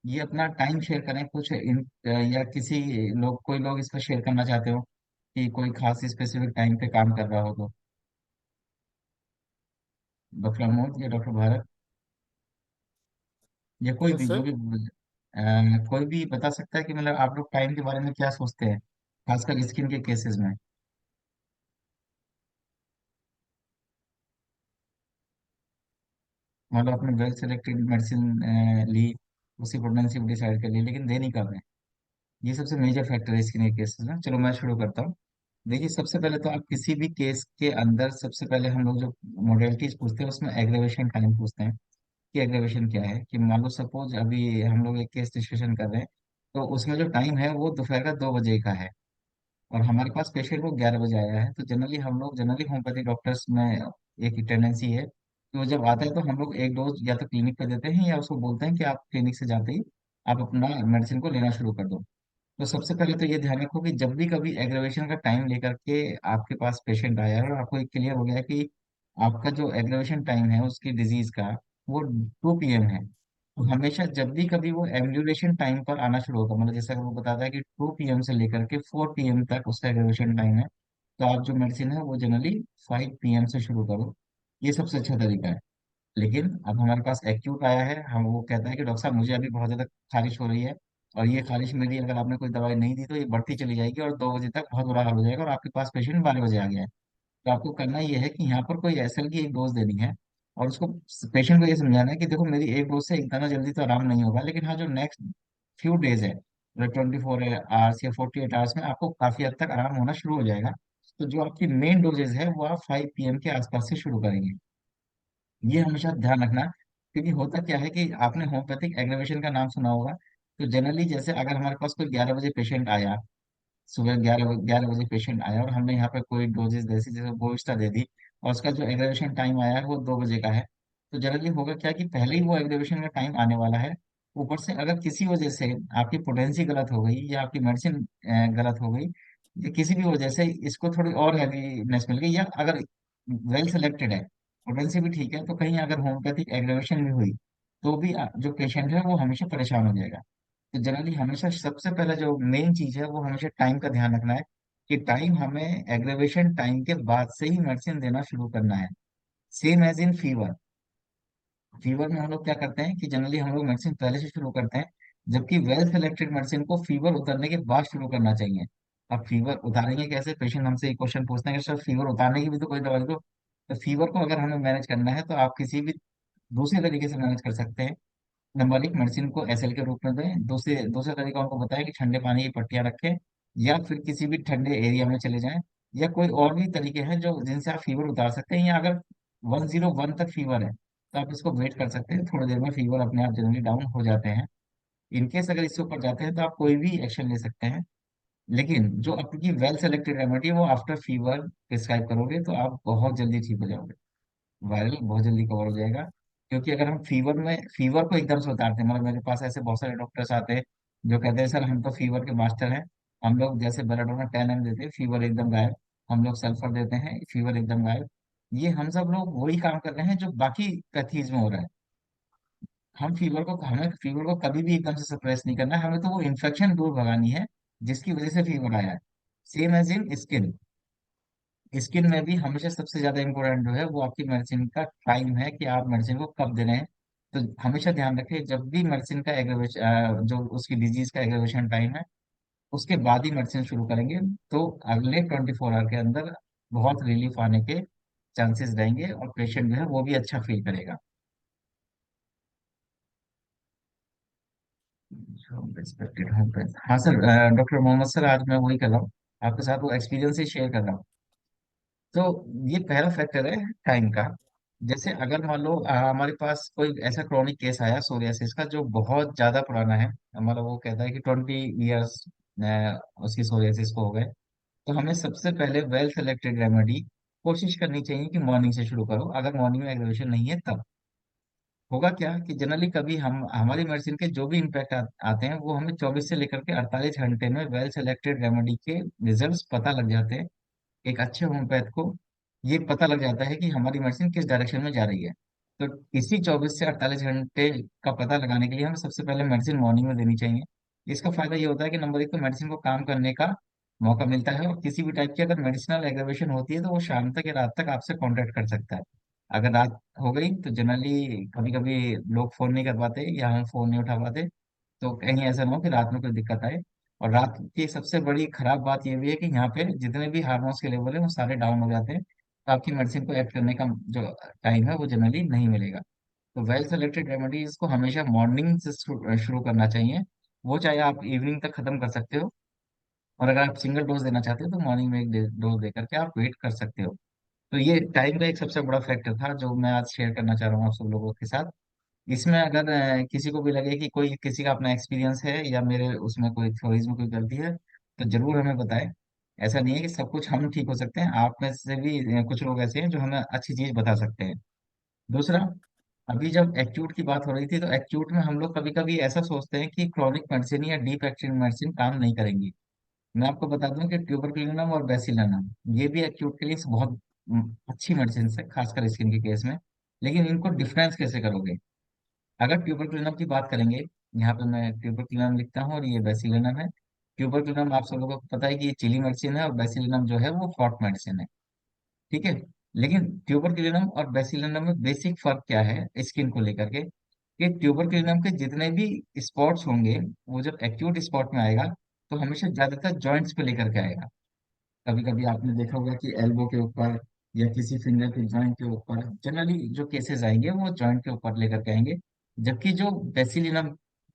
ये अपना टाइम शेयर करें कुछ या किसी लोग, कोई लोग इस पर शेयर करना चाहते हो कि कोई खास स्पेसिफिक टाइम पे काम कर रहा हो, तो डॉक्टर अमोद या डॉक्टर भारत या कोई यस भी जो सर। भी कोई भी बता सकता है कि मतलब आप लोग टाइम के बारे में क्या सोचते हैं, खासकर स्किन के केसेस में। मतलब आपने वेल सिलेक्टेड मेडिसिन ली, उसी पोटेंसी को डिसाइड कर ली, लेकिन दे नहीं कर रहे हैं। ये सबसे मेजर फैक्टर है स्किन के केसेस में। चलो मैं शुरू करता हूँ। देखिए, सबसे पहले तो आप किसी भी केस के अंदर सबसे पहले हम लोग जो मोडेलिटीज पूछते हैं उसमें एग्रेवेशन टाइम पूछते हैं कि एग्रेवेशन क्या है। कि मान लो सपोज अभी हम लोग एक केस डिस्कशन कर रहे हैं, तो उसमें जो टाइम है वो दोपहर का 2 बजे का है। और हमारे पास पेशेंट वो 11 बजे आया है, तो जनरली होम्योपैथी डॉक्टर्स में एक टेंडेंसी है कि वो जब आता है तो हम लोग एक डोज या तो क्लिनिक पे देते हैं, या उसको बोलते हैं कि आप क्लिनिक से जाते ही आप अपना मेडिसिन को लेना शुरू कर दो। तो सबसे पहले तो ये ध्यान रखो कि जब भी कभी एग्रेवेशन का टाइम लेकर के आपके पास पेशेंट आया है और आपको एक क्लियर हो गया है कि आपका जो एग्रेवेशन टाइम है उसकी डिजीज का वो 2 PM है, तो हमेशा जब भी कभी वो एम्ब्यूलेशन टाइम पर आना शुरू होगा, मतलब जैसा कि वो बताता है कि 2 PM से लेकर के 4 PM तक उसका एग्रेवेशन टाइम है, तो आप जो मेडिसिन है वो जनरली 5 PM से शुरू करो। ये सबसे अच्छा तरीका है। लेकिन अब हमारे पास एक्यूट आया है, हम वो कहता है कि डॉक्टर साहब मुझे अभी बहुत ज्यादा खारिश हो रही है, और ये खारिश मेरी अगर आपने कोई दवाई नहीं दी तो ये बढ़ती चली जाएगी और 2 बजे तक बहुत बुरा हाल हो जाएगा, और आपके पास पेशेंट 12 बजे आ गया है। तो आपको करना ये है कि यहाँ पर कोई एसएल की एक डोज देनी है, और उसको पेशेंट को ये समझाना है कि देखो मेरी एक डोज से इतना जल्दी तो आराम नहीं होगा, लेकिन हाँ जो नेक्स्ट फ्यू डेज है, मतलब 24 आवर्स या 48 आवर्स में आपको काफी हद तक आराम होना शुरू हो जाएगा। तो जो आपकी मेन डोजेज है वो आप 5 PM के आसपास से शुरू करेंगे। ये हमेशा ध्यान रखना, क्योंकि होता क्या है कि आपने होम्योपैथिक एग्रीवेशन का नाम सुना होगा। तो जनरली जैसे अगर हमारे पास कोई 11 बजे पेशेंट आया, सुबह 11 11 बजे पेशेंट आया और हमने यहाँ पे कोई डोजेस जैसे बोविस्टा दे दी, और उसका जो एग्रेवेशन टाइम आया है वो 2 बजे का है, तो जनरली होगा क्या कि पहले ही वो एग्रेवेशन का टाइम आने वाला है। ऊपर से अगर किसी वजह से आपकी पोटेंसी गलत हो गई या आपकी मेडिसिन गलत हो गई, या किसी भी वजह से इसको थोड़ी और हैवीनेस मिल गई, या अगर वेल सेलेक्टेड है, पोटेंसी भी ठीक है, तो कहीं अगर होम्योपैथिक एग्रेवेशन भी हुई, तो भी जो पेशेंट है वो हमेशा परेशान हो जाएगा। तो जनरली हमेशा सबसे पहले जो मेन चीज है वो हमेशा टाइम का ध्यान रखना है, कि टाइम हमें एग्रेवेशन टाइम के बाद से ही मेडिसिन देना शुरू करना है। Same as in fever. Fever में हम लोग क्या करते हैं कि जनरली हम लोग मेडिसिन पहले से शुरू करते हैं, जबकि वेल सेलेक्टेड मेडिसिन को फीवर उतरने के बाद शुरू करना चाहिए। अब फीवर उतारेंगे कैसे, पेशेंट हमसे एक क्वेश्चन पूछते हैं कि सर फीवर उतारने की भी तो कोई दवाई दो। तो फीवर को अगर हमें मैनेज करना है तो आप किसी भी दूसरे तरीके से मैनेज कर सकते हैं। नंबर एक, मेडिसिन को एसएल के रूप में दें। दूसरे दूसरा तरीका उनको बताएं कि ठंडे पानी की पट्टियां रखें, या फिर किसी भी ठंडे एरिया में चले जाएं, या कोई और भी तरीके हैं जो जिनसे आप फीवर उतार सकते हैं। या अगर 101 तक फीवर है तो आप इसको वेट कर सकते हैं, थोड़ी देर में फीवर अपने आप जनरली डाउन हो जाते हैं। इनकेस अगर इससे ऊपर जाते हैं तो आप कोई भी एक्शन ले सकते हैं। लेकिन जो आपकी वेल सेलेक्टेड रेमेडी है वो आफ्टर फीवर प्रिस्क्राइब करोगे तो आप बहुत जल्दी ठीक हो जाओगे, वायरल बहुत जल्दी कवर हो जाएगा। क्योंकि अगर हम फीवर को एकदम से उतारते हैं, मतलब मेरे पास ऐसे बहुत सारे डॉक्टर्स आते हैं जो कहते हैं सर हम तो फीवर के मास्टर हैं, हम लोग जैसे बेलाडोना 10 ml देते हैं फीवर एकदम गायब, हम लोग सल्फर देते हैं फीवर एकदम गायब। ये हम सब लोग वही काम कर रहे हैं जो बाकी पैथीज में हो रहा है। हमें फीवर को कभी भी एकदम से सप्रेस नहीं करना है, हमें तो वो इन्फेक्शन दूर भगानी है जिसकी वजह से फीवर आया है। Same as in skin. Skin में भी हमेशा सबसे ज्यादा इंपॉर्टेंट जो है वो आपकी मेडिसिन का टाइम है, कि आप मेडिसिन को कब दे रहे हैं। तो हमेशा ध्यान रखें जब भी मेडिसिन का एग्रेवेशन जो उसकी डिजीज का एग्रेवेशन टाइम है उसके बाद ही मेडिसिन शुरू करेंगे, तो अगले 24 आवर के अंदर बहुत रिलीफ आने के चांसेस रहेंगे, और पेशेंट जो है वो भी अच्छा फील करेगा। रिस्पेक्टेड होम पे, हाँ सर, डॉक्टर मोहम्मद सर, आज मैं वही कर रहा हूँ, आपके साथ वो एक्सपीरियंस ही शेयर कर रहा हूँ। तो ये पहला फैक्टर है टाइम का। जैसे अगर मान लो हमारे पास कोई ऐसा क्रोनिक केस आया सोरियासिस का जो बहुत ज्यादा पुराना है, मतलब वो कहता है कि 20 इयर्स उसकी सोरियासिस को हो गए, तो हमें सबसे पहले वेल सेलेक्टेड रेमेडी कोशिश करनी चाहिए कि मॉर्निंग से शुरू करो, अगर मॉर्निंग में एग्रेवेशन नहीं है तब। होगा क्या कि जनरली कभी हम हमारी मेडिसिन के जो भी इम्पैक्ट आते हैं वो हमें 24 से लेकर के 48 घंटे में वेल सेलेक्टेड रेमेडी के रिजल्ट्स पता लग जाते हैं। एक अच्छे होम्योपैथ को ये पता लग जाता है कि हमारी मेडिसिन किस डायरेक्शन में जा रही है। तो इसी 24 से 48 घंटे का पता लगाने के लिए हमें सबसे पहले मेडिसिन मॉर्निंग में देनी चाहिए। इसका फायदा ये होता है कि नंबर एक तो मेडिसिन को काम करने का मौका मिलता है, और किसी भी टाइप की अगर मेडिसिनल एग्रेवेशन होती है तो वो शाम तक या रात तक आपसे कांटेक्ट कर सकता है। अगर रात हो गई तो जनरली कभी कभी लोग फोन नहीं कर पाते या हम फोन नहीं उठा पाते, तो कहीं ऐसा ना हो कि रात में कोई दिक्कत आए। और रात की सबसे बड़ी खराब बात यह भी है कि यहाँ पे जितने भी हार्मोन्स के लेवल है वो सारे डाउन हो जाते हैं, तो आपकी मेडिसिन को एक्ट करने का जो टाइम है वो जनरली नहीं मिलेगा। तो वेल सेलेक्टेड रेमेडीज को हमेशा मॉर्निंग से शुरू करना चाहिए। वो चाहे आप इवनिंग तक खत्म कर सकते हो, और अगर आप सिंगल डोज देना चाहते हो तो मॉर्निंग में एक डोज दे करके आप वेट कर सकते हो। तो ये टाइम का एक सबसे बड़ा फैक्टर था जो मैं आज शेयर करना चाह रहा हूँ आप सब लोगों के साथ। इसमें अगर किसी को भी लगे कि कोई किसी का अपना एक्सपीरियंस है या मेरे उसमें कोई थ्योरीज में कोई गलती है तो जरूर हमें बताएं। ऐसा नहीं है कि सब कुछ हम ठीक हो सकते हैं, आप में से भी कुछ लोग ऐसे हैं जो हमें अच्छी चीज बता सकते हैं। दूसरा, अभी जब एक्यूट की बात हो रही थी, तो एक्यूट में हम लोग कभी कभी ऐसा सोचते हैं कि क्रॉनिक मेडिसिन या डीप एक्टिंग मेडिसिन काम नहीं करेंगी। मैं आपको बता दूं कि ट्यूबरकुलिनम और बेसिलिनम ये भी एक्यूट के लिए बहुत अच्छी मेडिसिन है, खासकर स्किन के केस में। लेकिन इनको डिफरेंस कैसे करोगे? अगर ट्यूबरकुलिनम की बात करेंगे, यहाँ पे मैं ट्यूबरकुलिनम लिखता हूँ और ये बेसिलिनम है। ट्यूबरकुलिनम आप सब लोगों को पता है कि ये चिली मेडिसिन है, और बेसिलिनम जो है वो हॉट मेडिसिन है। ठीक है। लेकिन ट्यूबरकुलिनम और बेसिलिनम में बेसिक फर्क क्या है स्किन को लेकर के, कि ट्यूबरकुलिनम के जितने भी स्पॉट्स होंगे, वो जब एक्यूट स्पॉट में आएगा तो हमेशा ज्यादातर जॉइंट्स पे लेकर के आएगा। कभी कभी आपने देखा होगा कि एल्बो के ऊपर या किसी फिंगर के जॉइंट के ऊपर, जनरली जो केसेस आएंगे वो जॉइंट के ऊपर लेकर के आएंगे। जबकि जो बेसिलिनम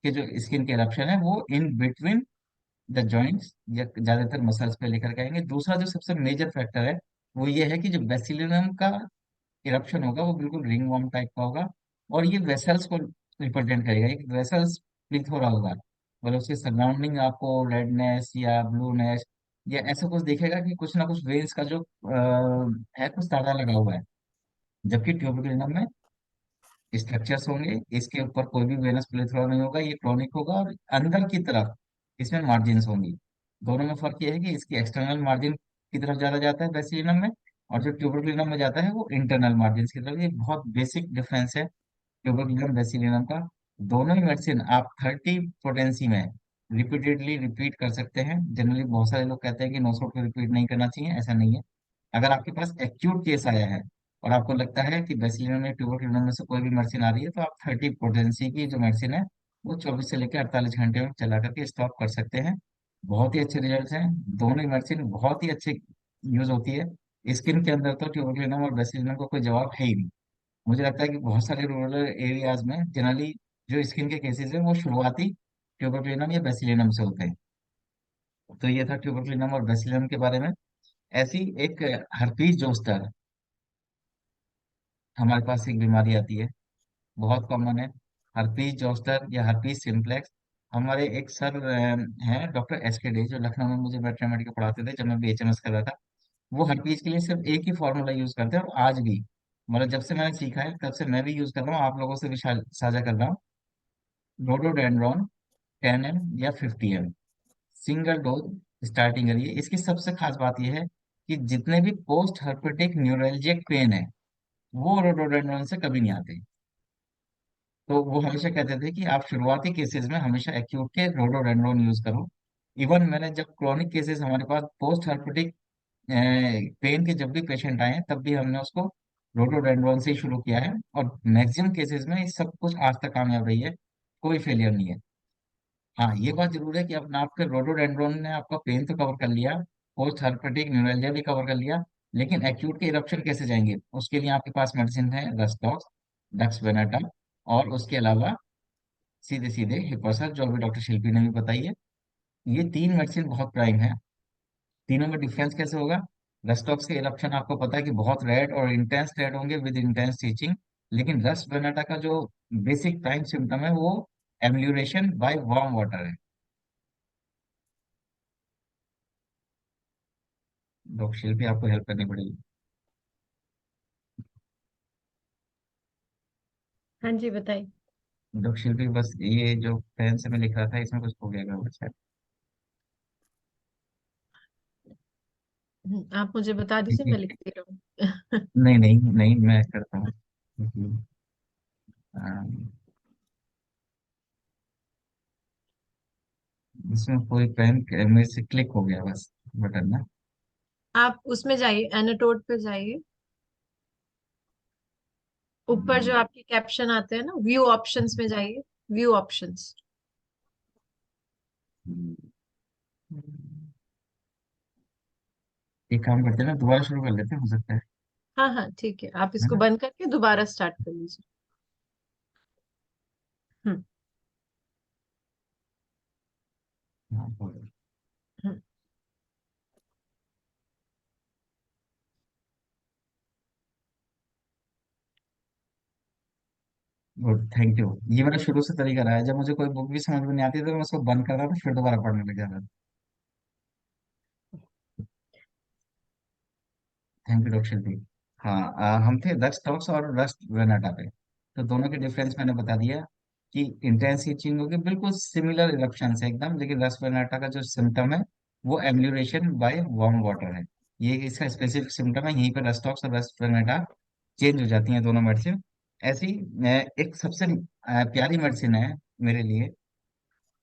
के जो स्किन के इरप्शन है वो इन बिटवीन द जॉइंट्स या ज्यादातर मसल्स पे लेकर के आएंगे। दूसरा जो सबसे मेजर फैक्टर है वो ये है कि जो बेसिलिनम का इरप्शन होगा वो बिल्कुल रिंग वर्म टाइप का होगा, और ये वेसल्स को रिप्रेजेंट करेगा। एक वेसल्स स्प्लिट हो रहा होगा, मतलब उसके सराउंडिंग आपको रेडनेस या ब्लूनेस या ऐसा कुछ दिखेगा कि कुछ ना कुछ वेन्स का जो है कुछ तागा लगा हुआ है। जबकि ट्यूबरकुलिनम में स्ट्रक्चर्स होंगे, इसके ऊपर कोई भी वेनस प्लेथोरा नहीं होगा, ये क्रॉनिक होगा, और अंदर की तरफ इसमें मार्जिन्स होंगी। दोनों में फर्क ये है कि इसकी एक्सटर्नल मार्जिन की तरफ ज्यादा जाता है बेसिलिनम में, और जो ट्यूबरकुलिनम में जाता है वो इंटरनल मार्जिन की तरफ। ये बहुत बेसिक डिफरेंस है ट्यूबरकुलिनम बेसिलिनम का। दोनों ही मेडिसिन आप 30 पोटेंसी में रिपीटेडली रिपीट कर सकते हैं। जनरली बहुत सारे लोग कहते हैं कि 900 पे रिपीट नहीं करना चाहिए, ऐसा नहीं है। अगर आपके पास एक्यूट केस आया है और आपको लगता है कि बेसिलिनम या ट्यूबरकुलिनम में से कोई भी मेडिसिन आ रही है, तो आप 30 पोटेंसी की जो मेडिसिन है वो 24 से लेकर 48 घंटे में चला करके स्टॉप कर सकते हैं। बहुत ही अच्छे रिजल्ट हैं। दोनों ही मेडिसिन बहुत ही अच्छे यूज होती है। स्किन के अंदर तो ट्यूबरकुलिनम और बेसिलिनम का कोई जवाब है ही नहीं। मुझे लगता है कि बहुत सारे रूरल एरियाज में जनरली जो स्किन के केसेस है वो शुरुआती ट्यूबरकुलिनम या बेसिलिनम से होते हैं। तो ये था ट्यूबरकुलिनम और बेसिलिनम के बारे में। ऐसी एक हर्पीज जोस्टर, हमारे पास एक बीमारी आती है, बहुत कॉमन है, हर्पीज जोस्टर या हर्पीज सिम्प्लेक्स। हमारे एक सर हैं डॉक्टर एस के डे, जो लखनऊ में मुझे वेटरनरी का पढ़ाते थे जब मैं बीएचएमएस कर रहा था। वो हर्पीज के लिए सिर्फ एक ही फॉर्मूला यूज करते हैं, और आज भी, मतलब जब से मैंने सीखा है तब से मैं भी यूज कर रहा हूँ, आप लोगों से भी साझा कर रहा हूँ। रोडोडेंड्रॉन 10 एम या 50 एम सिंगल डोज स्टार्टिंग करिए। इसकी सबसे खास बात यह है कि जितने भी पोस्ट हर्पेटिक न्यूरल्जिक पेन है वो रोडोडेंड्रॉन से कभी नहीं आते। तो वो हमेशा कहते थे कि आप शुरुआती केसेस में हमेशा एक्यूट के रोडोडेंड्रॉन यूज करो। इवन मैंने जब क्रॉनिक केसेस हमारे पास पोस्ट हर्पेटिक पेन के जब भी पेशेंट आए हैं, तब भी हमने उसको रोडोडेंड्रॉन से ही शुरू किया है, और मैक्सिमम केसेस में ये सब कुछ आज तक कामयाब रही है, कोई फेलियर नहीं है। हाँ, ये बात जरूर है कि अपना आपके रोडोडेंड्रोन ने आपका पेन तो कवर कर लिया, पोस्ट हर्पेटिक न्यूरल्जिया भी कवर कर लिया, लेकिन एक्यूट के इरप्शन कैसे जाएंगे? उसके लिए आपके पास मेडिसिन है रस्टॉक्स, डक्स वेनाटा, और उसके अलावा सीधे सीधे हिपोसर, जो अभी डॉक्टर शिल्पी ने भी बताई है। ये तीन मेडिसिन बहुत प्राइम है। तीनों में डिफरेंस कैसे होगा? रस्टॉक्स के इरप्शन आपको पता है कि बहुत रेड और इंटेंस रेड होंगे विद इंटेंस टीचिंग। लेकिन रस्ट वेनाटा का जो बेसिक प्राइम सिम्टम है वो एम्ल्यूरेशन बाय वार्म वाटर है। डॉक्टर शिल्पी आपको हेल्प करनी पड़ेगी। हाँ जी, बताइए। डॉक्टर शिल्पी, बस ये जो पेन से मैं लिख रहा था इसमें कुछ हो गया गड़बड़ शायद। आप मुझे बता ठीक दीजिए, है। मैं लिखती रहूँ। नहीं नहीं नहीं, मैं करता हूँ क्योंकि, इसमें कोई पेन मेरे से क्लिक हो गया बस, बटन ना। आप उसमें जाइए, एनोटोट पे जाइए। ऊपर जो आपके कैप्शन आते हैं ना, व्यू ऑप्शंस में जाइए। View options. एक काम करते हैं ना, दोबारा शुरू कर लेते हैं, हो सकता हाँ हाँ, ठीक है, आप है इसको ना? बंद करके दोबारा स्टार्ट कर लीजिए। हम्म। हाँ, हो गया। हम्म। Good, thank you. ये मेरा शुरू से तरीका रहा है, जब मुझे कोई बुक भी समझ में नहीं आती तो मैं उसको बंद करता था, फिर दोबारा पढ़ने लग जाता था। थैंक यू डॉक्टर शिल्पी। हाँ, हम थे रस्ट टॉक्स और रस्ट वेनाटा पे। तो दोनों के डिफरेंस मैंने बता दिया कि इंटेंस हीटिंग होगी, बिल्कुल सिमिलर इरप्शन है एकदम, लेकिन रस्ट वेनाटा का जो सिम्टम है वो एब्ल्यूरेशन बाय वार्म वाटर है। ये इसका स्पेसिफिक सिम्टम है, यहीं पर रस्ट टॉक्स और रस्ट वेनाटा चेंज हो जाती हैं दोनों मेडिसिन। ऐसी एक सबसे प्यारी मेडिसिन है मेरे लिए,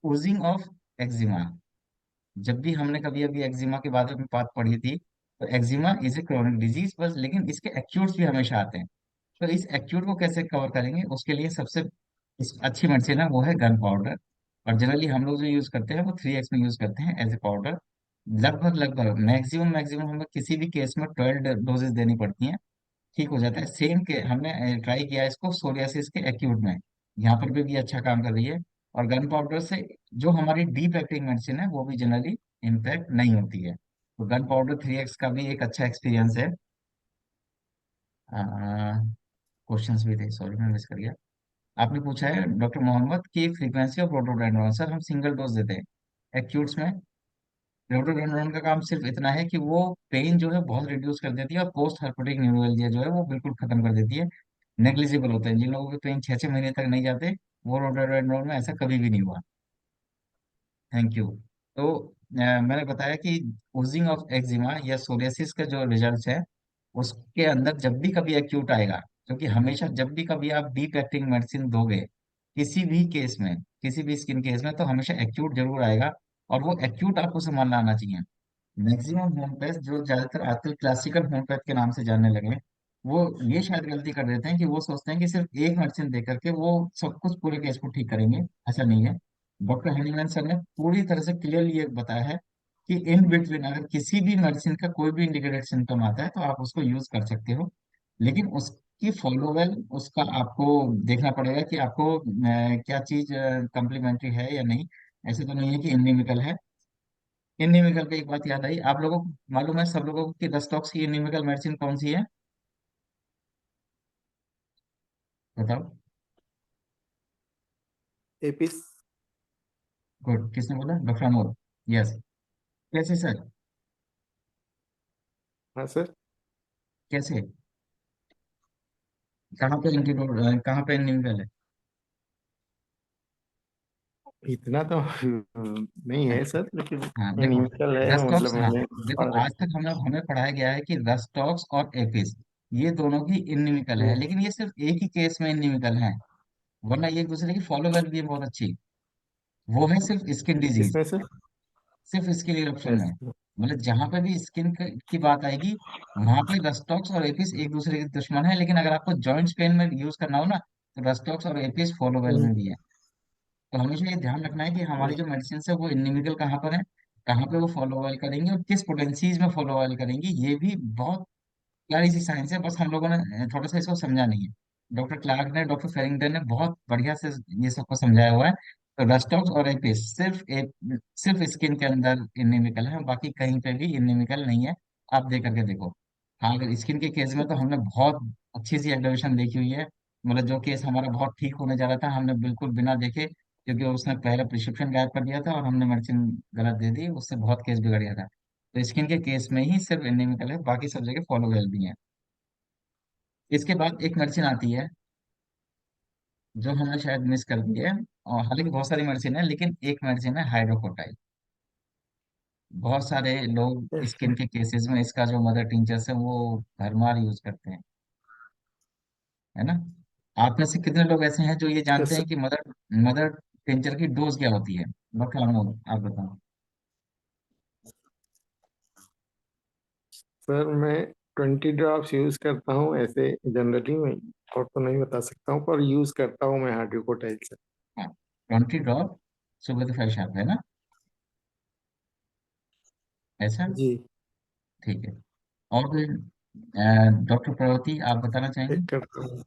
ओजिंग ऑफ एक्जिमा। जब भी हमने कभी अभी एक्जिमा के बारे में बात पढ़ी थी, तो eczema is a chronic disease बस, लेकिन इसके एक्यूट्स भी हमेशा आते हैं। तो इस एक्यूट को कैसे कवर करेंगे, उसके लिए सबसे अच्छी मेडिसिन है वो है गन पाउडर। और जनरली हम लोग जो यूज करते हैं वो 3x में यूज करते हैं एज ए पाउडर। लगभग लगभग मैक्सिमम मैक्सिमम हमें किसी भी केस में 12 डोजेज देनी पड़ती हैं, ठीक हो जाता है। सेम के हमने ट्राई किया इसको सोरियासिस के एक्यूट में, यहाँ पर भी अच्छा काम कर रही है। और गन पाउडर से जो हमारी डीप एक्टिंग मेडिसिन है वो भी जनरली इम्पैक्ट नहीं होती है। तो गन पाउडर 3x का भी एक अच्छा एक्सपीरियंस है। क्वेश्चंस भी थे, सॉरी मैं मिस कर गया। आपने पूछा है डॉक्टर मोहम्मद की फ्रीक्वेंसी ऑफ रोडोडेंड्रॉन। सर हम सिंगल डोज देते हैं एक्यूट्स में। रोडोडेंड्रॉन का काम सिर्फ इतना है कि वो पेन जो है बहुत रिड्यूस कर देती है, और पोस्ट हार्कोटिक न्यूरोलजिया जो है वो बिल्कुल खत्म कर देती है। नेग्लिजिबल होते हैं जिन लोगों के पेन 6 6 महीने तक नहीं जाते, वो रोडोडेंड्रॉन में ऐसा कभी भी नहीं हुआ। Thank you. तो मैंने बताया कि ओजिंग ऑफ एक्जिमा या सोरियासिस का जो रिजल्ट है, उसके अंदर जब भी कभी एक्यूट आएगा, क्योंकि हमेशा जब भी कभी आप डीप एक्टिंग मेडिसिन दोगे किसी भी केस में, किसी भी स्किन केस में, तो हमेशा एक्यूट जरूर आएगा। और वो एक्यूट आपको संभालना आना चाहिए। मैक्सिमम होम्योपैथ जो ज्यादातर आजकल क्लासिकल होम्योपैथ के नाम से जानने लगे हैं, वो ये शायद गलती कर देते हैं कि वो सोचते हैं कि सिर्फ एक मेडिसिन दे करके वो सब कुछ पूरे केस को ठीक करेंगे। ऐसा नहीं है। डॉक्टर हनीमैन सर ने पूरी तरह से क्लियरली ये बताया है कि इन बिटवीन अगर किसी भी मेडिसिन का कोई भी इंडिकेटेड सिम्टम आता है तो आप उसको यूज कर सकते हो, लेकिन उसकी फॉलो वेल उसका आपको देखना पड़ेगा कि आपको क्या चीज कम्प्लीमेंट्री है या नहीं। ऐसे तो नहीं है कि इनलिमिकल है। इनलिमिकल पे एक बात याद आई, आप लोगों को मालूम है सब लोगों को कि दस्तॉक्स की इनलिमिकल मेडिसिन कौन सी है? बताओ। एपिस। गुड, किसने बोला? डॉक्टर अमोल। यस। कैसे सर? हाँ सर। कैसे? कहाँ पे एंटीडोट, कहाँ पे इनलिमिकल है? इतना तो नहीं है सर, लेकिन हाँ देखो, एनिमिकल है, रस्टॉक्स, मतलब हाँ मैंने देखो पढ़ा आज तक हमें हमें पढ़ाया गया है कि रस्टॉक्स और एपिस ये दोनों ही इनलिमिकल है, है। लेकिन ये सिर्फ एक ही केस में इनलिमिकल है, वरना ये एक दूसरे की फॉलो वेल भी है बहुत अच्छी। वो है सिर्फ स्किन डिजीज, किसमें सर? सिर्फ स्किन इरप्शन में। ऐसे। मतलब जहां पे भी स्किन की बात आएगी, वहां पे रस्टॉक्स और एपिस एक दूसरे के दुश्मन है, लेकिन अगर आपको जॉइंट्स पेन में यूज करना हो ना, तो रस्टॉक्स और एपिस फॉलो वेल में भी है। तो हमेशा ये ध्यान रखना है कि हमारी जो मेडिसिन है वो इनमिकल कहाँ पर है, कहाँ पे वो फॉलो वेल करेंगे और किस पोटेंसीज में फॉलो वेल करेंगी, ये भी बहुत प्यारी सी साइंस है, बस हम लोगों ने थोड़ा सा इसको समझा नहीं है। डॉक्टर क्लार्क ने, डॉक्टर फेरिंगटन ने बहुत बढ़िया से ये सबको समझाया हुआ है। तो रस्टॉक्स और एपिस सिर्फ स्किन के अंदर इनमिकल है, बाकी कहीं पे भी इनमिकल नहीं है। आप दे करके देखो। हाँ, अगर स्किन के केस में तो हमने बहुत अच्छी सी एग्रेवेशन देखी हुई है। मतलब जो केस हमारा बहुत ठीक होने जा रहा था, हमने बिल्कुल बिना देखे, क्योंकि उसने पहले प्रिस्क्रिप्शन गायब कर दिया था और हमने मेडिसिन गलत दे दी, उससे बहुत केस बिगड़ गया था। तो स्किन के केस में ही सिर्फ एनीमिकल है, बाकी सब जगह फॉलो वेल भी है। इसके बाद एक मेडिसिन आती है जो हमने शायद मिस कर दी है, और हालांकि बहुत सारी मेडिसिन है, लेकिन एक मेडिसिन है हाइड्रोकोटाइल। बहुत सारे लोग ऐसे। स्किन के केसेस में इसका जो मदर टिंचर्स है वो भरमार यूज करते हैं, है ना? आप में से कितने लोग ऐसे हैं जो ये जानते यस हैं कि मदर मदर टिंचर की डोज क्या होती है? डॉक्टर अमोल, आप बताओ। सर, मैं 20 ड्रॉप्स यूज करता हूँ ऐसे, जनरली मैं और तो नहीं बता सकता हूँ, पर यूज करता हूँ मैं हाइड्रोकोटाइल से। हाँ, 20 ड्रॉप सुबह दोपहर शाम, है ना? ऐसा? जी। ठीक है। और कोई डॉक्टर प्रवृत्ति आप बताना चाहेंगे? एक करता हूँ।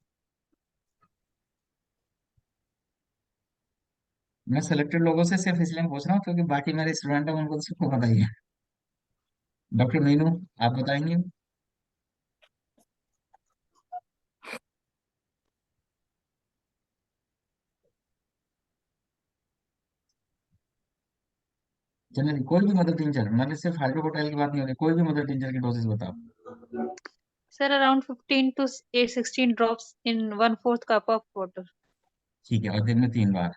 मैं सिलेक्टेड लोगों से सिर्फ इसलिए पूछ रहा हूँ क्योंकि बाकी मेरे स्टूडेंट हैं, उनको तो सबको पता ही है। डॉक्टर मीनू, आप बताएंगे? जनरली कोई भी मदर टिंचर, मतलब सिर्फ हाइड्रोकोटाइल की बात नहीं हो रही, कोई भी मदर टिंचर की डोसेज बताओ। Sir, around 15 to 16 drops in 1/4 cup of water. ठीक है, और दिन में 3 बार।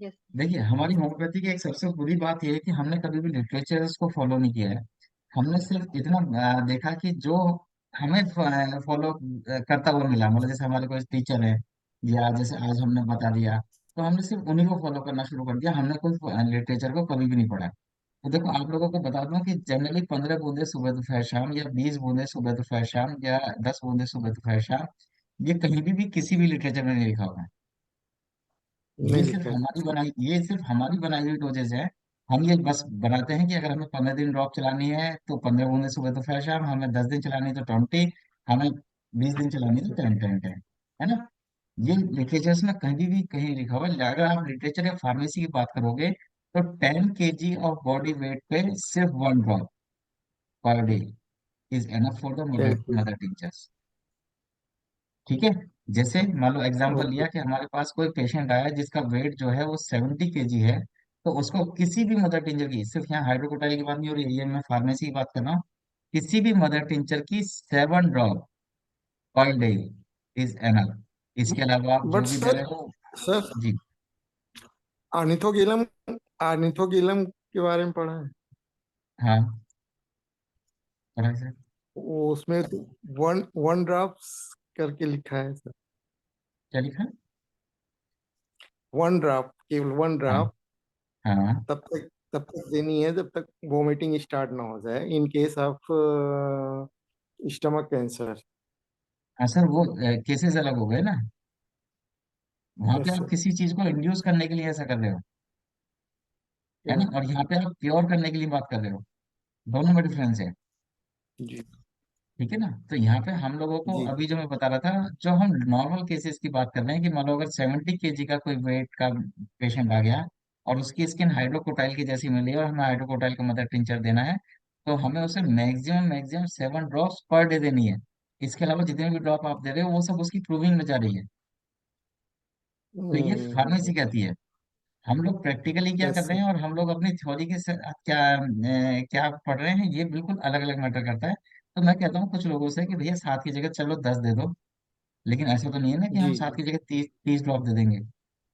Yes. देखिए, हमारी होम्योपैथी की एक सबसे बुरी बात यह है कि हमने कभी भी लिटरेचर को फॉलो नहीं किया है। हमने सिर्फ इतना देखा कि जो हमें फॉलो करता हुआ मिला, मतलब जैसे हमारे कोई टीचर है या जैसे आज हमने बता दिया, तो हमने सिर्फ उन्हीं को फॉलो करना शुरू कर दिया। हमने कोई लिटरेचर को कभी भी नहीं पढ़ा। तो देखो, आप लोगों को बता दूं कि जनरली 15 बूंदे सुबह दोपहर शाम, या 20 बूंदे सुबह दोपहर शाम, या 10 बूंदे सुबह दोपहर शाम, ये कहीं भी किसी भी लिटरेचर में नहीं लिखा हुआ है। नहीं लिखा है। ये सिर्फ हमारी बनाई हुई डोजेज है। हम ये बस बनाते हैं कि अगर हमें 15 दिन ड्रॉप चलानी है तो 15 बूंदे सुबह दोपहर शाम, हमें 10 दिन चलानी है तो 20, हमें 20 दिन चलानी है तो 10 10 10, है ना। ये लिटरेचर्स में कहीं भी कहीं लिखा हुआ है। अगर आप लिटरेचर या फार्मेसी की बात करोगे तो 10 kg ऑफ बॉडी वेट पे सिर्फ 1 drop per day is enough for the mother thank you. Mother teachers. ठीक है। जैसे मान लो एग्जांपल ओके। लिया कि हमारे पास कोई पेशेंट आया जिसका वेट जो है वो 70 kg है, तो उसको किसी भी मदर टिंचर की, सिर्फ यहाँ हाइड्रोकोटाइल की बात नहीं हो रही है, ये मैं फार्मेसी की बात कर रहा हूँ, किसी भी मदर टिंचर की 7 drop per day is enough. इसके अलावा आप जो बट भी दे सर, रहे हो। सर जी। आर्निथोगेलम, आर्निथोगेलम के बारे में पढ़ा है? हाँ, पढ़ा है सर। वो उसमें वन वन ड्रॉप्स करके लिखा है सर। क्या लिखा है? वन ड्रॉप, केवल वन हाँ। ड्रॉप हाँ। तब तक देनी है जब तक वोमिटिंग स्टार्ट ना हो जाए, in case of stomach cancer. हाँ सर, वो केसेस अलग हो गए ना। वहां पे यस आप सर। किसी चीज को इंड्यूस करने के लिए ऐसा कर रहे हो, है ना, और यहाँ पे आप प्योर करने के लिए बात कर रहे हो। दोनों में डिफरेंस है। जी ठीक है ना। तो यहाँ पे हम लोगों को जी। अभी जो मैं बता रहा था, जो हम नॉर्मल केसेस की बात कर रहे हैं कि मान लो अगर 70 kg का कोई वेट का पेशेंट आ गया और उसकी स्किन हाइड्रोकोटाइल की जैसी मिली और हमें हाइड्रोकोटाइल का मदर टिंचर देना है, तो हमें उसे maximum maximum 7 drops per day देनी है। इसके अलावा जितने भी ड्रॉप आप दे रहे हो वो सब उसकी प्रूविंग में जा रही है। तो ये फार्मेसी कहती है। हम लोग प्रैक्टिकली क्या यस कर रहे सर। हैं और हम लोग अपनी थ्योरी के साथ क्या क्या पढ़ रहे हैं, ये बिल्कुल अलग अलग मैटर करता है। तो मैं कहता हूँ कुछ लोगों से कि भैया 7 की जगह चलो 10 दे दो, लेकिन ऐसा तो नहीं है ना कि हम जी 7 की जगह 30 30 ड्रॉप दे देंगे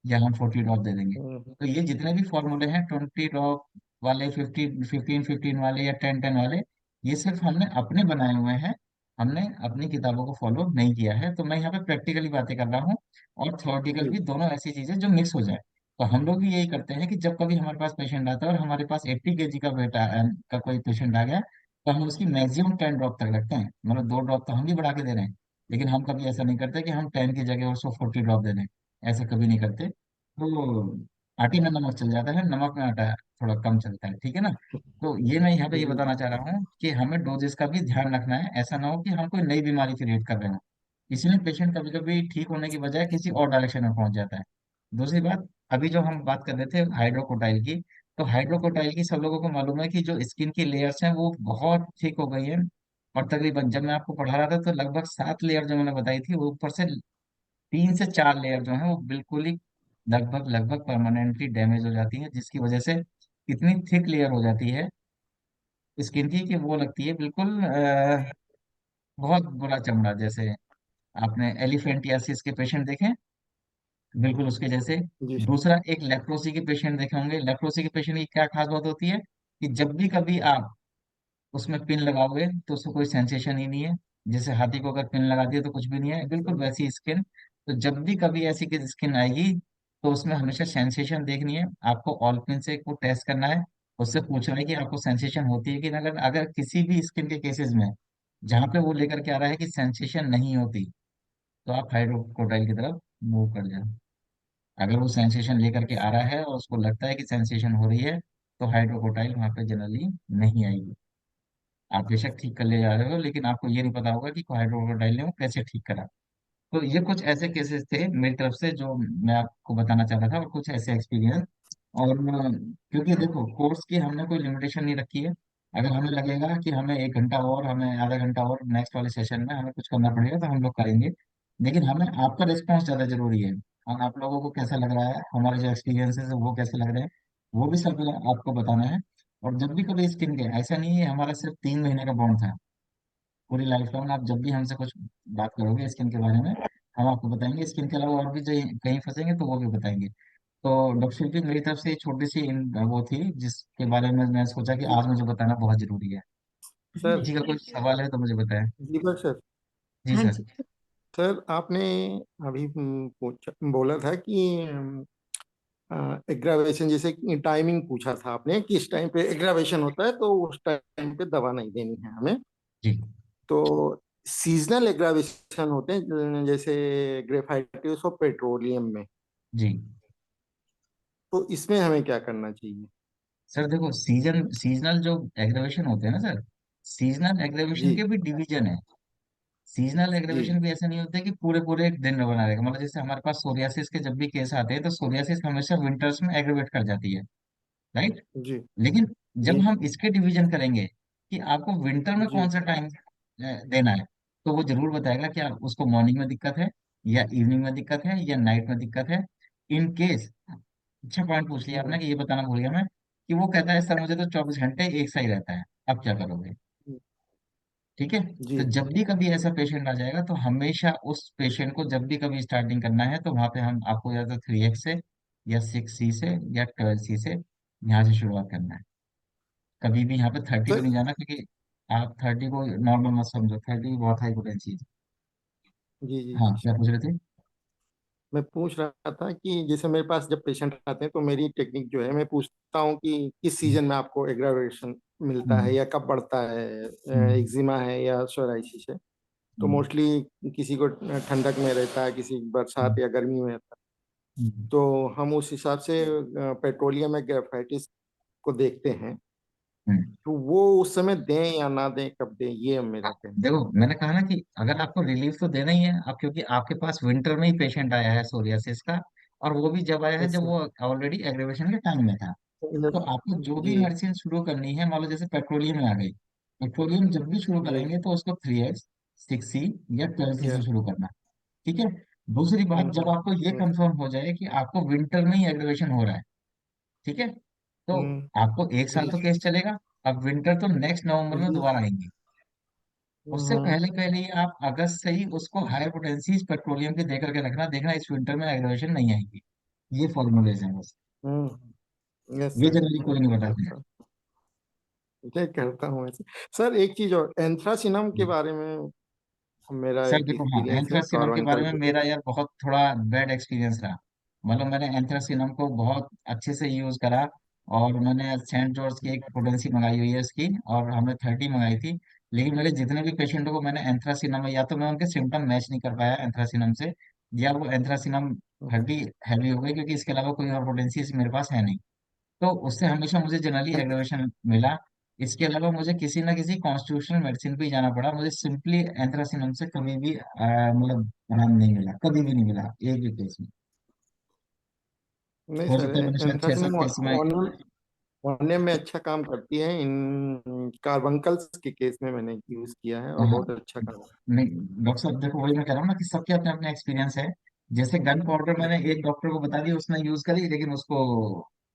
या हम 40 ड्रॉप दे देंगे। हम्म, तो ये जितने भी फॉर्मूले हैं, 20 ड्रॉप वाले, 15 15 वाले, या 10 10 वाले, ये सिर्फ हमने अपने बनाए हुए हैं। हमने अपनी किताबों को फॉलो नहीं किया है। तो मैं यहाँ पे प्रैक्टिकली बातें कर रहा हूँ और थ्योरेटिकल जी भी, दोनों ऐसी चीजें जो मिक्स हो जाए। तो हम लोग भी यही करते हैं कि जब कभी हमारे पास पेशेंट आता है और हमारे पास 80 kg का वेट का कोई पेशेंट आ गया, तो हम उसकी मैक्सिमम 10 ड्रॉप तक रखते हैं। मतलब 2 ड्रॉप तो हम भी बढ़ा के दे रहे हैं, लेकिन हम कभी ऐसा नहीं करते कि हम 10 की जगह उसको 40 ड्रॉप दे दें। ऐसा कभी नहीं करते। तो आटे में नमक चल जाता है, नमक में आटा थोड़ा कम चलता है। ठीक है ना। तो ये मैं यहाँ पे ये जी बताना चाह रहा हूँ कि हमें डोजेस का भी ध्यान रखना है। ऐसा ना हो कि हम कोई नई बीमारी क्रिएट कर रहे हो, इसलिए पेशेंट कभी कभी ठीक होने की बजाय किसी और डायरेक्शन में पहुंच जाता है। दूसरी बात, अभी जो हम बात कर रहे थे हाइड्रोकोटाइल की, तो हाइड्रोकोटाइल की सब लोगों को मालूम है कि जो स्किन की लेयर्स हैं वो बहुत थिक हो गई हैं। और तकरीबन जब मैं आपको पढ़ा रहा था तो लगभग 7 लेयर जो मैंने बताई थी, वो ऊपर से 3 से 4 लेयर जो है वो बिल्कुल ही लगभग लगभग परमानेंटली डैमेज हो जाती है, जिसकी वजह से इतनी थिक लेयर हो जाती है स्किन की कि वो लगती है बिल्कुल बहुत बुरा चमड़ा। जैसे आपने एलिफेंटियासिस के पेशेंट देखे, बिल्कुल उसके जैसे। जी दूसरा, एक लेप्रोसी के पेशेंट देखे होंगे। लेप्रोसी के पेशेंट की क्या खास बात होती है कि जब भी कभी आप उसमें पिन लगाओगे तो उसको कोई सेंसेशन ही नहीं है। जैसे हाथी को अगर पिन लगा दिया तो कुछ भी नहीं है, बिल्कुल वैसी स्किन। तो जब भी कभी ऐसी की स्किन आएगी तो उसमें हमेशा सेंसेशन देखनी है। आपको ऑलपिन से को टेस्ट करना है, उससे पूछना है कि आपको सेंसेशन होती है कि नहीं। अगर अगर किसी भी स्किन के केसेस में जहाँ पे वो लेकर के आ रहा है कि सेंसेशन नहीं होती, तो आप हाइड्रोक्रोटाइल की तरफ मूव कर जाए। अगर वो सेंसेशन लेकर के आ रहा है और उसको लगता है कि सेंसेशन हो रही है, तो हाइड्रोक्रोटाइल वहां पे जनरली नहीं आएगी। आप बेशक ठीक कर ले जा रहे हो, लेकिन आपको ये नहीं पता होगा कि हाइड्रोक्रोटाइल ने वो कैसे ठीक करा। तो ये कुछ ऐसे केसेस थे मेरी तरफ से जो मैं आपको बताना चाह रहा था, और कुछ ऐसे एक्सपीरियंस। और क्योंकि देखो, कोर्स की हमने कोई लिमिटेशन नहीं रखी है। अगर हमें लगेगा कि हमें 1 घंटा और, हमें आधा घंटा और नेक्स्ट वाले सेशन में हमें कुछ करना पड़ेगा तो हम लोग करेंगे। लेकिन हमें आपका रिस्पॉन्स ज़्यादा जरूरी है। और आप लोगों को कैसा लग रहा है, हमारे जो एक्सपीरियंसेस है वो कैसे लग रहे हैं, वो भी सब आपको बताना है। और जब भी कभी स्किन के, ऐसा नहीं है हमारा सिर्फ 3 महीने का बॉन्ड था, पूरी लाइफ लॉन्ग आप जब भी हमसे कुछ बात करोगे स्किन के बारे में, हम आपको बताएंगे। स्किन के अलावा और भी कहीं फंसेंगे तो वो भी बताएंगे। तो डॉक्टर शिल्पी, मेरी तरफ से छोटी सी वो थी जिसके बारे में मैं सोचा कि जी आज मुझे बताना बहुत जरूरी है। सर। जी, का कोई सवाल है तो मुझे बताएं। जी पर सर, जी हाँ सर। जी। सर आपने अभी पूछा बोला था कि एग्रावेशन, जैसे टाइमिंग पूछा था आपने, किस टाइम पे एग्रावेशन होता है, तो उस टाइम पे दवा नहीं देनी है हमें। जी तो सीजनल एग्रावेशन होते हैं जैसे ग्रेफाइटिस और पेट्रोलियम में, जी तो इसमें हमें क्या करना चाहिए? सर, देखो सीजनल जो एग्रीवेशन होते हैं ना सर, सीजनल एग्रीवेशन जी के भी डिवीजन है। सीजनल जी एग्रीवेशन भी ऐसा नहीं होता कि पूरे पूरे एक दिन में बना रहेगा। मतलब जैसे हमारे पास सोरियासिस के जब भी केस आते हैं तो सोरियासिस हमेशा विंटर्स में एग्रीवेट कर जाती है, राइट। जी लेकिन जी जब हम इसके डिवीजन करेंगे कि आपको विंटर में जी कौन सा टाइम देना है, तो वो जरूर बताएगा कि आप उसको मॉर्निंग में दिक्कत है या इवनिंग में दिक्कत है या नाइट में दिक्कत है। इन केस, अच्छा पॉइंट पूछ लिया आपने हम्म, कि ये बताना भूल गया मैं, कि वो कहता है सर मुझे तो 24 घंटे एक सा ही रहता है, अब क्या करोगे। ठीक है। तो जी जब भी कभी ऐसा पेशेंट आ जाएगा तो हमेशा उस पेशेंट को जब भी कभी स्टार्टिंग करना है तो वहां पे हम आपको या तो 3x से या 6c से या 12c से यहाँ से शुरुआत करना है। कभी भी यहाँ पे 30 पे सर। नहीं जाना, क्योंकि आप 30 को नॉर्मल मत समझो, 30 बहुत हाई पोटेंसी है। जी जी हाँ, जी क्या सर, पूछ रहे थे। मैं पूछ रहा था कि जैसे मेरे पास जब पेशेंट आते हैं तो मेरी टेक्निक जो है, मैं पूछता हूँ कि किस सीजन में आपको एग्रावेशन मिलता है हम्म या कब बढ़ता है, हम्म एक्जिमा है या सोराइसिस है। तो हम्म मोस्टली किसी को ठंडक में रहता है, किसी हम्म बरसात या गर्मी में रहता है। हम्म तो हम उस हिसाब से पेट्रोलियम या ग्रेफाइटिस को देखते हैं। हम्म। तो वो उस समय दें या ना दें, कब दें, ये मेरा कहना देखो, मैंने कहा ना कि अगर आपको रिलीफ तो देना ही है आप, क्योंकि आपके पास विंटर में ही पेशेंट आया है सोरियासिस का, और वो भी जब आया है। है जब यस वो ऑलरेडी एग्रीवेशन के टाइम में था। तो सर। आपको जो भी जी मेडिसिन शुरू करनी है, मान लो जैसे पेट्रोलियम में आ गई, पेट्रोलियम जब भी शुरू जी करेंगे तो उसको 3x, 6c या 12c से यस। शुरू करना। ठीक है। दूसरी बात, जब आपको ये हम्म कंफर्म हो जाए कि आपको विंटर में ही एग्रीवेशन हो रहा है, ठीक है, तो हम्म, आपको एक साल जी तो केस चलेगा। अब विंटर तो नेक्स्ट नवंबर में जी दोबारा आएंगे। उससे हम्म, पहले पहले ही आप अगस्त से ही उसको हाई पोटेंसी पेट्रोलियम के दे करके रखना, देखना इस विंटर में एग्रेवेशन नहीं आएगी। ये फॉर्मूलेज हैं बस। यस ये सर। जनरली कोई नहीं बताते। करता ये करता हूँ ऐसे। सर एक चीज और, एंथ्रासिनम के हैं। बारे में मेरा सर एक देखो, हाँ, एक्सपीरियंस है एंथ्रासिनम के बारे कार्बंकल में पे। मेरा यार बहुत थोड़ा बैड एक्सपीरियंस रहा। मतलब मैंने एंथ्रासिनम को बहुत अच्छे से यूज करा, और मैंने सेंट जॉर्ज की एक पोटेंसी मंगाई हुई है इसकी, और हमने 30 मंगाई थी। लेकिन मेरे जितने भी पेशेंटों को मैंने एंथ्रासिनम, या तो मैं उनके सिम्टम मैच नहीं कर पाया एंथ्रासिनम से, या वो एंथ्रासिनम 30 हैवी हो गई, क्योंकि इसके अलावा कोई और पोटेंसी मेरे पास है नहीं। तो उससे हमेशा मुझे जनरली एग्रेवेशन मिला। इसके अलावा मुझे किसी ना किसी कॉन्स्टिट्यूशनल मेडिसिन पे ही जाना पड़ा, मुझे सिंपली एंथ्रासिनम से कभी भी मतलब आराम नहीं मिला, कभी भी नहीं मिला एक भी केस में। नहीं हो सर, सकता है मैंने शायद छह एंथ्रासिनम सात केस में। होने में अच्छा काम करती है। इन कार्बंकल्स के केस में मैंने यूज किया है और हाँ, बहुत अच्छा काम नहीं डॉक्टर साहब, देखो वही मैं कह रहा हूँ ना कि सबके अपने अपने एक्सपीरियंस है। जैसे गन पाउडर है। मैंने एक डॉक्टर को बता दी, उसने यूज करी, लेकिन उसको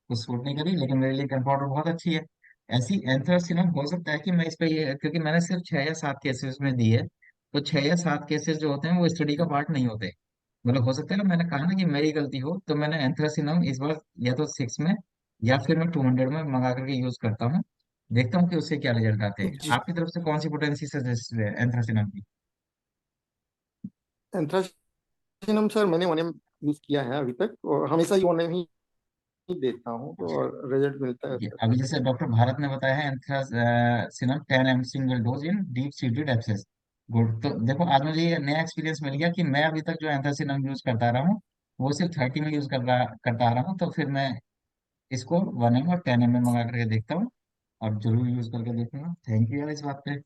कुछ सूट नहीं करी, लेकिन मेरे लिए गन पाउडर बहुत अच्छी है। ऐसी एंथ्रासिनम हो सकता है कि मैं इस पे ये, क्योंकि मैंने सिर्फ 6 या 7 केसेस में दी है, तो 6 या 7 केसेस जो होते हैं वो स्टडी का पार्ट नहीं होते। मतलब हो सकता है ना, मैंने कहा ना कि मेरी गलती हो, तो मैंने एंथ्रासिनम इस बार या तो 6 में या फिर मैं 200 में मंगा करके यूज करता हूँ। देखता हूँ कि उससे क्या रिजल्ट आते हैं। जी आपकी तरफ से कौन सी पोटेंसी सजेस्ट है एंथ्रासिनम की। एंथ्रासिनम सर मैंने होने में यूज किया है अभी तक, और हमेशा ही होने ही देता हूँ, तो और रिजल्ट मिलता है ये सर। अभी जैसे डॉक्टर भारत ने बताया है एंथ्रासिनम 10 mg सिंगल डोज इन डीप सीटेड एब्सेस। गुड। तो देखो, आज मुझे ये नया एक्सपीरियंस मिल गया कि मैं अभी तक जो एंथ्रासिनम यूज करता रहा हूँ वो सिर्फ 30 में यूज करता आ रहा हूँ। तो फिर मैं इसको 1 m और 10 m मंगा करके देखता हूँ, और जरूर यूज करके देखूंगा। थैंक यू यार इस बात पे।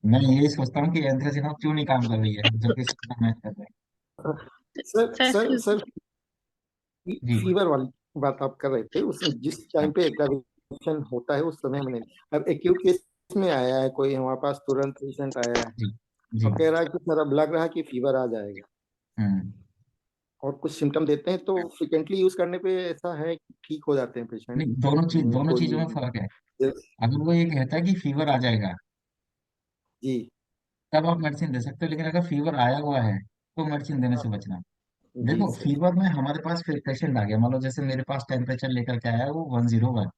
मैं यही सोचता हूँ कि एंथ्रासिनम क्यों नहीं काम कर रही है जबकि इसका मैच कर रहे हैं। Sir sir sir excuse sir, जी फीवर वाली बात आप कर रहे थे, उस जिस टाइम पे एग्जामिनेशन होता है उस समय मैंने, अब एक्यूट केस में आया है कोई हमारे पास, तुरंत पेशेंट आया है जी जी। और कह रहा है कि सर अब लग रहा है कि फीवर आ जाएगा, हम्म। और कुछ सिम्टम देते हैं, तो फ्रिक्वेंटली यूज करने पे ऐसा है कि ठीक हो जाते हैं पेशेंट। नहीं, दोनों कोई चीजों में फर्क है। अगर वो ये कहता है कि फीवर आ जाएगा, जी तब आप मेडिसिन दे सकते हो, लेकिन अगर फीवर आया हुआ है तो मेडिसिन देने से हाँ, बचना। जी देखो सर। फीवर में हमारे पास फिर पेशेंट आ गया, मान लो जैसे मेरे पास टेम्परेचर लेकर के आया है वो 101,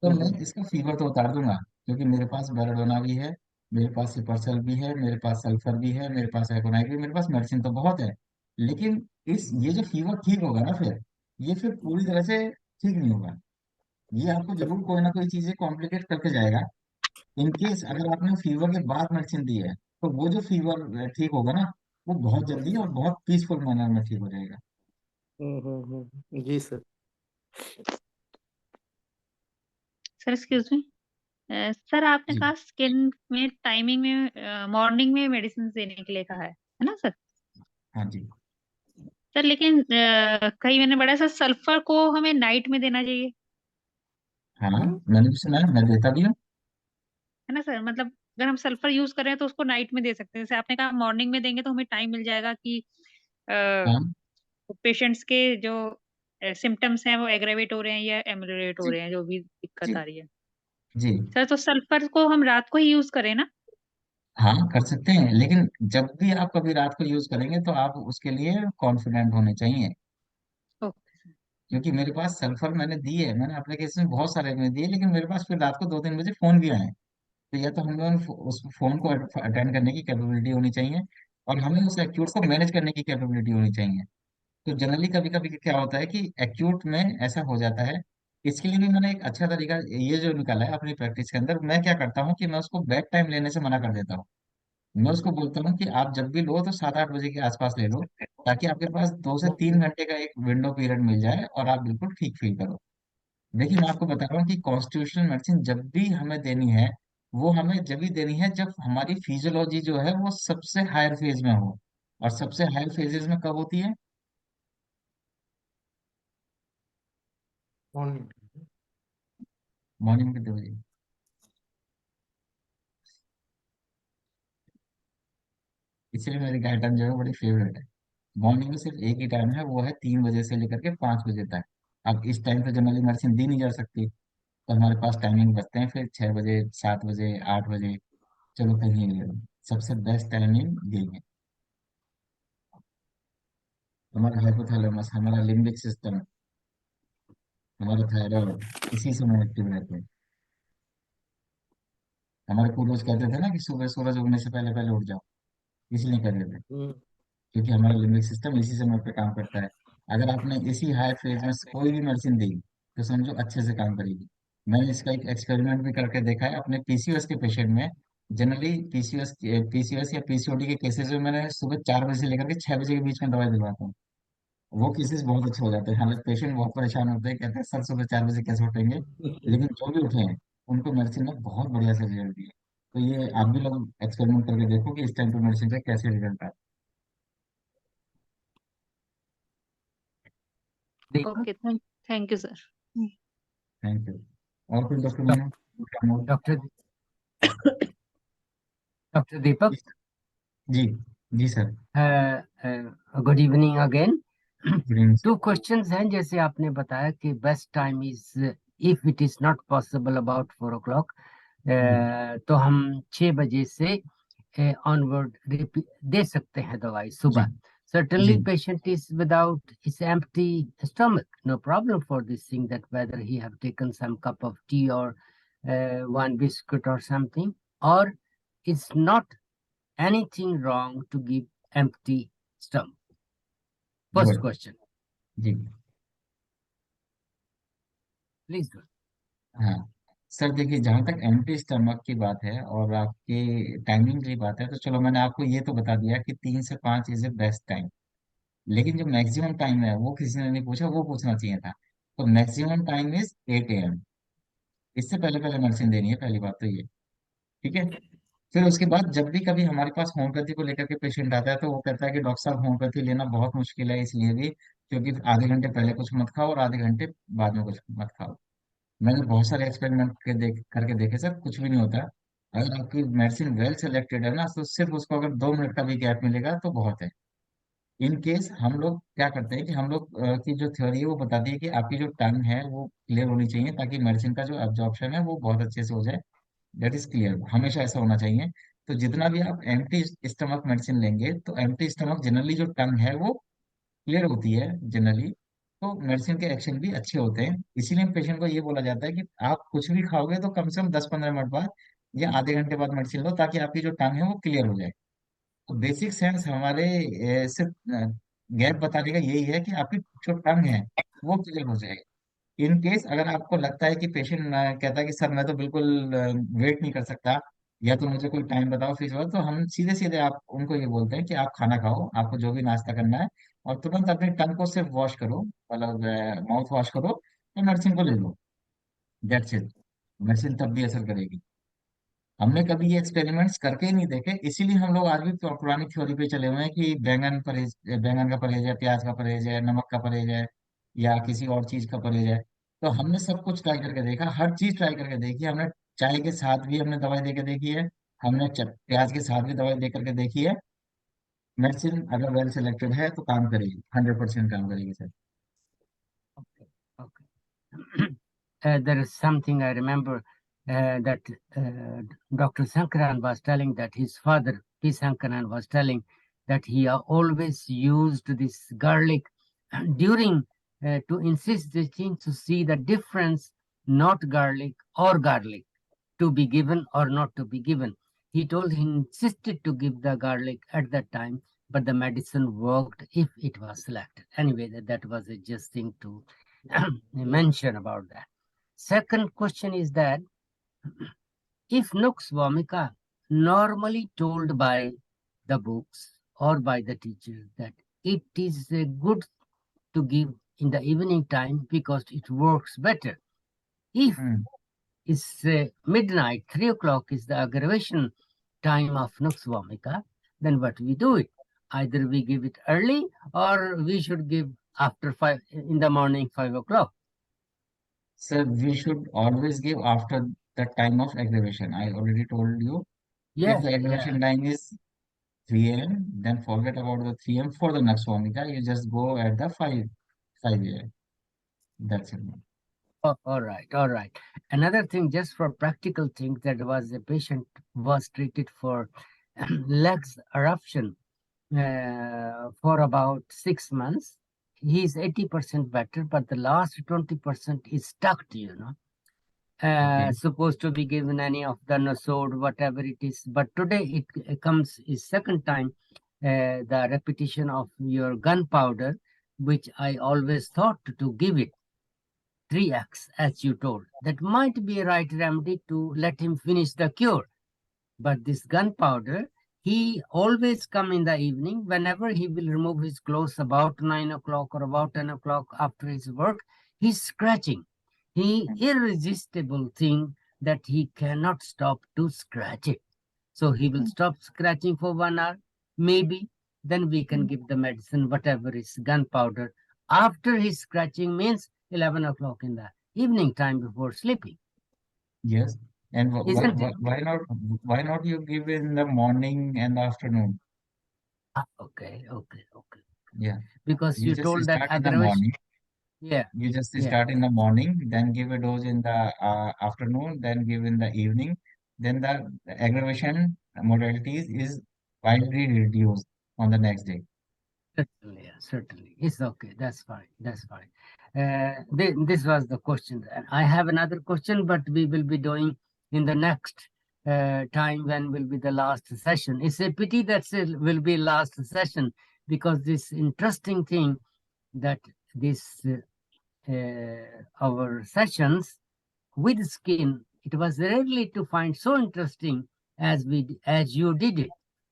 तो मैं हम्म। इसका फीवर तो उतार दूंगा, क्योंकि मेरे पास बेलाडोना भी है, मेरे पास सिपर्सल भी है, मेरे पास सल्फर भी है, मेरे पास एकोनाइट भी, मेरे पास मेडिसिन तो बहुत है। लेकिन इस ये जो फीवर ठीक होगा ना फिर, ये फिर पूरी तरह से ठीक नहीं होगा। ये आपको जरूर कोई ना कोई चीजें कॉम्प्लिकेट करके जाएगा। इन केस अगर आपने फीवर के बाद मेडिसिन दी है, तो वो जो फीवर ठीक होगा ना, वो बहुत जल्दी और बहुत पीसफुल मैनर में ठीक हो जाएगा। जी sir. Sir excuse me, sir आपने जी। कहा स्किन में टाइमिंग में मॉर्निंग में मेडिसिन देने के लिए कहा है ना सर? हाँ जी। सर लेकिन कहीं मैंने पढ़ा है सर सल्फर को हमें नाइट में देना चाहिए, हाँ मैंने भी सुना है, मैं देता भी हूँ। है ना सर? मतलब अगर हम सल्फर यूज कर रहे हैं तो उसको नाइट में दे सकते हैं। जैसे आपने कहा मॉर्निंग में देंगे तो हमें टाइम मिल जाएगा कि हाँ पेशेंट्स के जो सिम्टम्स हैं वो एग्रेवेट हो रहे हैं या एमलियोरेट हो जी। रहे हैं, जो भी दिक्कत जी। आ रही है। जी। सर तो सल्फर को हम रात को ही यूज करें ना? हाँ कर सकते हैं, लेकिन जब भी आप कभी रात को यूज करेंगे तो आप उसके लिए कॉन्फिडेंट होने चाहिए। ओके। क्योंकि मेरे पास सल्फर मैंने दी है, मैंने एप्लीकेशन बहुत सारे में दिए, लेकिन मेरे पास फिर रात को 2-3 बजे फोन भी आए। तो या तो हमें उस फोन को अटेंड करने की कैपेबिलिटी होनी चाहिए, और हमें उस एक्यूट को मैनेज करने की कैपेबिलिटी होनी चाहिए। तो जनरली कभी कभी क्या होता है कि एक्यूट में ऐसा हो जाता है। इसके लिए भी मैंने एक अच्छा तरीका ये जो निकाला है अपनी प्रैक्टिस के अंदर, मैं क्या करता हूँ कि मैं उसको बेड टाइम लेने से मना कर देता हूँ। मैं उसको बोलता हूँ कि आप जब भी लो तो 7-8 बजे के आसपास ले लो, ताकि आपके पास 2 से 3 घंटे का एक विंडो पीरियड मिल जाए और आप बिल्कुल ठीक फील करो। देखिए मैं आपको बता रहा हूँ कि कॉन्स्टिट्यूशनल मेडिसिन जब भी हमें देनी है, वो हमें जब भी देनी है जब हमारी फिजियोलॉजी जो है वो सबसे हायर फेज में हो। और सबसे हायर फेजेस में कब होती है? मॉर्निंग। मॉर्निंग के 2 बजे। इसलिए मेरी गाय टाइम जो है बड़ी फेवरेट है। मॉर्निंग में सिर्फ एक ही टाइम है, वो है 3 बजे से लेकर के 5 बजे तक। अब इस टाइम पे जनरली मेडिसिन दी नहीं जा सकती, तो हमारे पास टाइमिंग बचते हैं फिर 6 बजे, 7 बजे, 8 बजे। चलो कहीं ले लो। सबसे बेस्ट टाइमिंग यही है। हमारा हाइपोथैलेमस, हमारा लिम्बिक सिस्टम, हमारा थायराइड इसी समय एक्टिव रहते हैं। हमारे पूर्वज कहते थे ना कि सुबह सूरज उगने से पहले पहले उठ जाओ, इसलिए कहते थे, हम्म। क्योंकि हमारा लिम्बिक सिस्टम इसी समय पे काम करता है। अगर आपने इसी हाई फेज में कोई भी मेडिसिन दी, तो समझो अच्छे से काम करेगी। मैंने इसका एक एक्सपेरिमेंट भी करके देखा है अपने पीसीओएस के पेशेंट में। जनरली पीसीओएस या पीसीओडी के केसेस में मैंने सुबह 4 बजे से लेकर के 6 बजे के बीच में दवाई दिलवाता हूँ। वो केसेस बहुत अच्छे हो जाते हैं, हालांकि पेशेंट बहुत परेशान होते हैं, कहते हैं सर सुबह 4 बजे कैसे उठेंगे। लेकिन जो भी उठे हैं उनको मेडिसिन ने बहुत बढ़िया से रिजल्ट दिया। तो ये आप भी लोग एक्सपेरिमेंट करके देखो कि इस टाइम पे मेडिसिन का कैसे रिजल्ट आता ओके, थैंक यू सर। है। Thank you. और कुछ doctor doc- Meenu, Pramod? Doctor doctor Deepak, ji. जी sir. Good evening again. Good evening sir. Two questions हैं। जैसे आपने बताया कि best time is if it is not possible about 4 o'clock, जी। तो हम 6 बजे से ऑनवर्ड दे सकते हैं दवाई जी। सुबह। जी। Certainly patient is without his empty stomach, no problem for this thing, that whether he have taken some cup of tea or one biscuit or something, or it's not anything wrong to give empty stomach. First good. question, जी। please do. हाँ sir, देखिए जहाँ तक empty stomach की बात है और आपके टाइमिंग की बात है, तो चलो मैंने आपको ये तो बता दिया कि 3 से 5 इज ए बेस्ट टाइम। लेकिन जो मैक्सिमम टाइम है वो किसी ने नहीं पूछा, वो पूछना चाहिए था। तो मैक्सिमम टाइम इज 8 AM। इससे पहले पहले मेडिसिन देनी है, पहली बात तो ये। ठीक है। फिर उसके बाद जब भी कभी हमारे पास होम्योपैथी को लेकर के पेशेंट आता है, तो वो कहता है कि डॉक्टर साहब होम्योपैथी लेना बहुत मुश्किल है, इसलिए भी क्योंकि आधे घंटे पहले कुछ मत खाओ और आधे घंटे बाद में कुछ मत खाओ। मैंने बहुत सारे एक्सपेरिमेंट करके देखे सर, कुछ भी नहीं होता। अगर आपकी मेडिसिन वेल सिलेक्टेड है ना, तो सिर्फ उसको अगर 2 मिनट का भी गैप मिलेगा तो बहुत है। इन केस हम लोग क्या करते हैं कि हम लोग की जो थ्योरी है वो बताती है कि आपकी जो टंग है वो क्लियर होनी चाहिए, ताकि मेडिसिन का जो एब्जॉर्प्शन है वो बहुत अच्छे से हो जाए। दैट इज क्लियर, हमेशा ऐसा होना चाहिए। तो जितना भी आप एम्प्टी स्टमक मेडिसिन लेंगे, तो एम्प्टी स्टमक जनरली जो टंग है वो क्लियर होती है जनरली, तो मेडिसिन के एक्शन भी अच्छे होते हैं। इसीलिए पेशेंट को ये बोला जाता है कि आप कुछ भी खाओगे तो कम से कम 10-15 मिनट बाद या आधे घंटे बाद मेडिसिन लो, ताकि आपकी जो टंग है वो क्लियर हो जाए। तो बेसिक सेंस हमारे सिर्फ गैप बताने का यही है कि आपकी जो टंग है वो क्लियर हो जाए। इन केस अगर आपको लगता है कि पेशेंट कहता है कि सर मैं तो बिल्कुल वेट नहीं कर सकता, या तो मुझे कोई टाइम बताओ फिक्स बताओ, तो हम सीधे सीधे आप उनको ये बोलते हैं कि आप खाना खाओ, आपको जो भी नाश्ता करना है, और तुरंत अपनी टंग को सिर्फ वॉश करो, मतलब माउथ वॉश करो, तो मेडिसिन को ले लो। That's it. मेडिसिन तब भी असर करेगी। हमने कभी ये एक्सपेरिमेंट्स करके ही नहीं देखे, इसीलिए हम लोग आज भी पुरानी थ्योरी पे चले हुए हैं कि बैंगन का परहेज है, प्याज का परहेज है, नमक का परहेज है, या किसी और चीज का परहेज है। तो हमने सब कुछ ट्राई करके देखा, हर चीज ट्राई करके देखी हमने। चाय के साथ भी हमने दवाई दे के देखी है, हमने प्याज के साथ भी दवाई दे करके देखी है। मेडिसिन अगर वेल सिलेक्टेड है तो काम करेगी, 100% काम करेगी sir. Okay, okay. There is something I remember that Dr. Sankaran was telling that his father, P. Sankaran, was telling that he always used this garlic during to insist the thing to see the difference, not garlic or garlic, to be given or not to be given. He told he insisted to give the garlic at that time, but the medicine worked if it was selected. Anyway, that was a just thing to mention about that. Second question is that if nux vomica, normally told by the books or by the teachers that it is good to give in the evening time because it works better. If hmm. it's midnight, 3 o'clock is the aggravation time of nux vomica, then what we do it? Either we give it early or we should give after 5 in the morning, 5 o'clock. Sir, we should always give after the time of aggravation. I already told you, if Yeah, the yeah. aggravation time is 3 a.m., then forget about the 3 a.m. for the next vomica. You just go at the 5 a.m. That's it. Oh, all right, all right. Another thing, just for practical thing, that was a patient was treated for legs eruption for about 6 months. He's 80% better, but the last 20% is stuck, Okay. supposed to be given any of the nosode, whatever it is. But today it comes is second time, the repetition of your gunpowder, which I always thought to give it 3x, as you told. That might be a right remedy to let him finish the cure. But this gunpowder, he always come in the evening whenever he will remove his clothes about 9 o'clock or about 10 o'clock after his work. He's scratching. He irresistible thing that he cannot stop to scratch it. So he will stop scratching for 1 hour, maybe. Then we can give the medicine, whatever is gunpowder. After his scratching means 11 o'clock in the evening time before sleeping, Yes. And isn't it? why not you give in the morning and afternoon? Okay, okay, okay. Yeah. Because You you just told that start in the aggravation. morning. Yeah, You just yeah. start in the morning, then give a dose in the afternoon, then give in the evening. Then the aggravation modalities is widely reduced on the next day. Certainly, yeah, certainly. It's okay. That's fine. That's fine. This was the question. And I have another question, but we will be doing in the next time when will be the last session. It's a pity that it will be last session because this interesting thing that this our sessions with skin, it was rarely to find so interesting as you did it,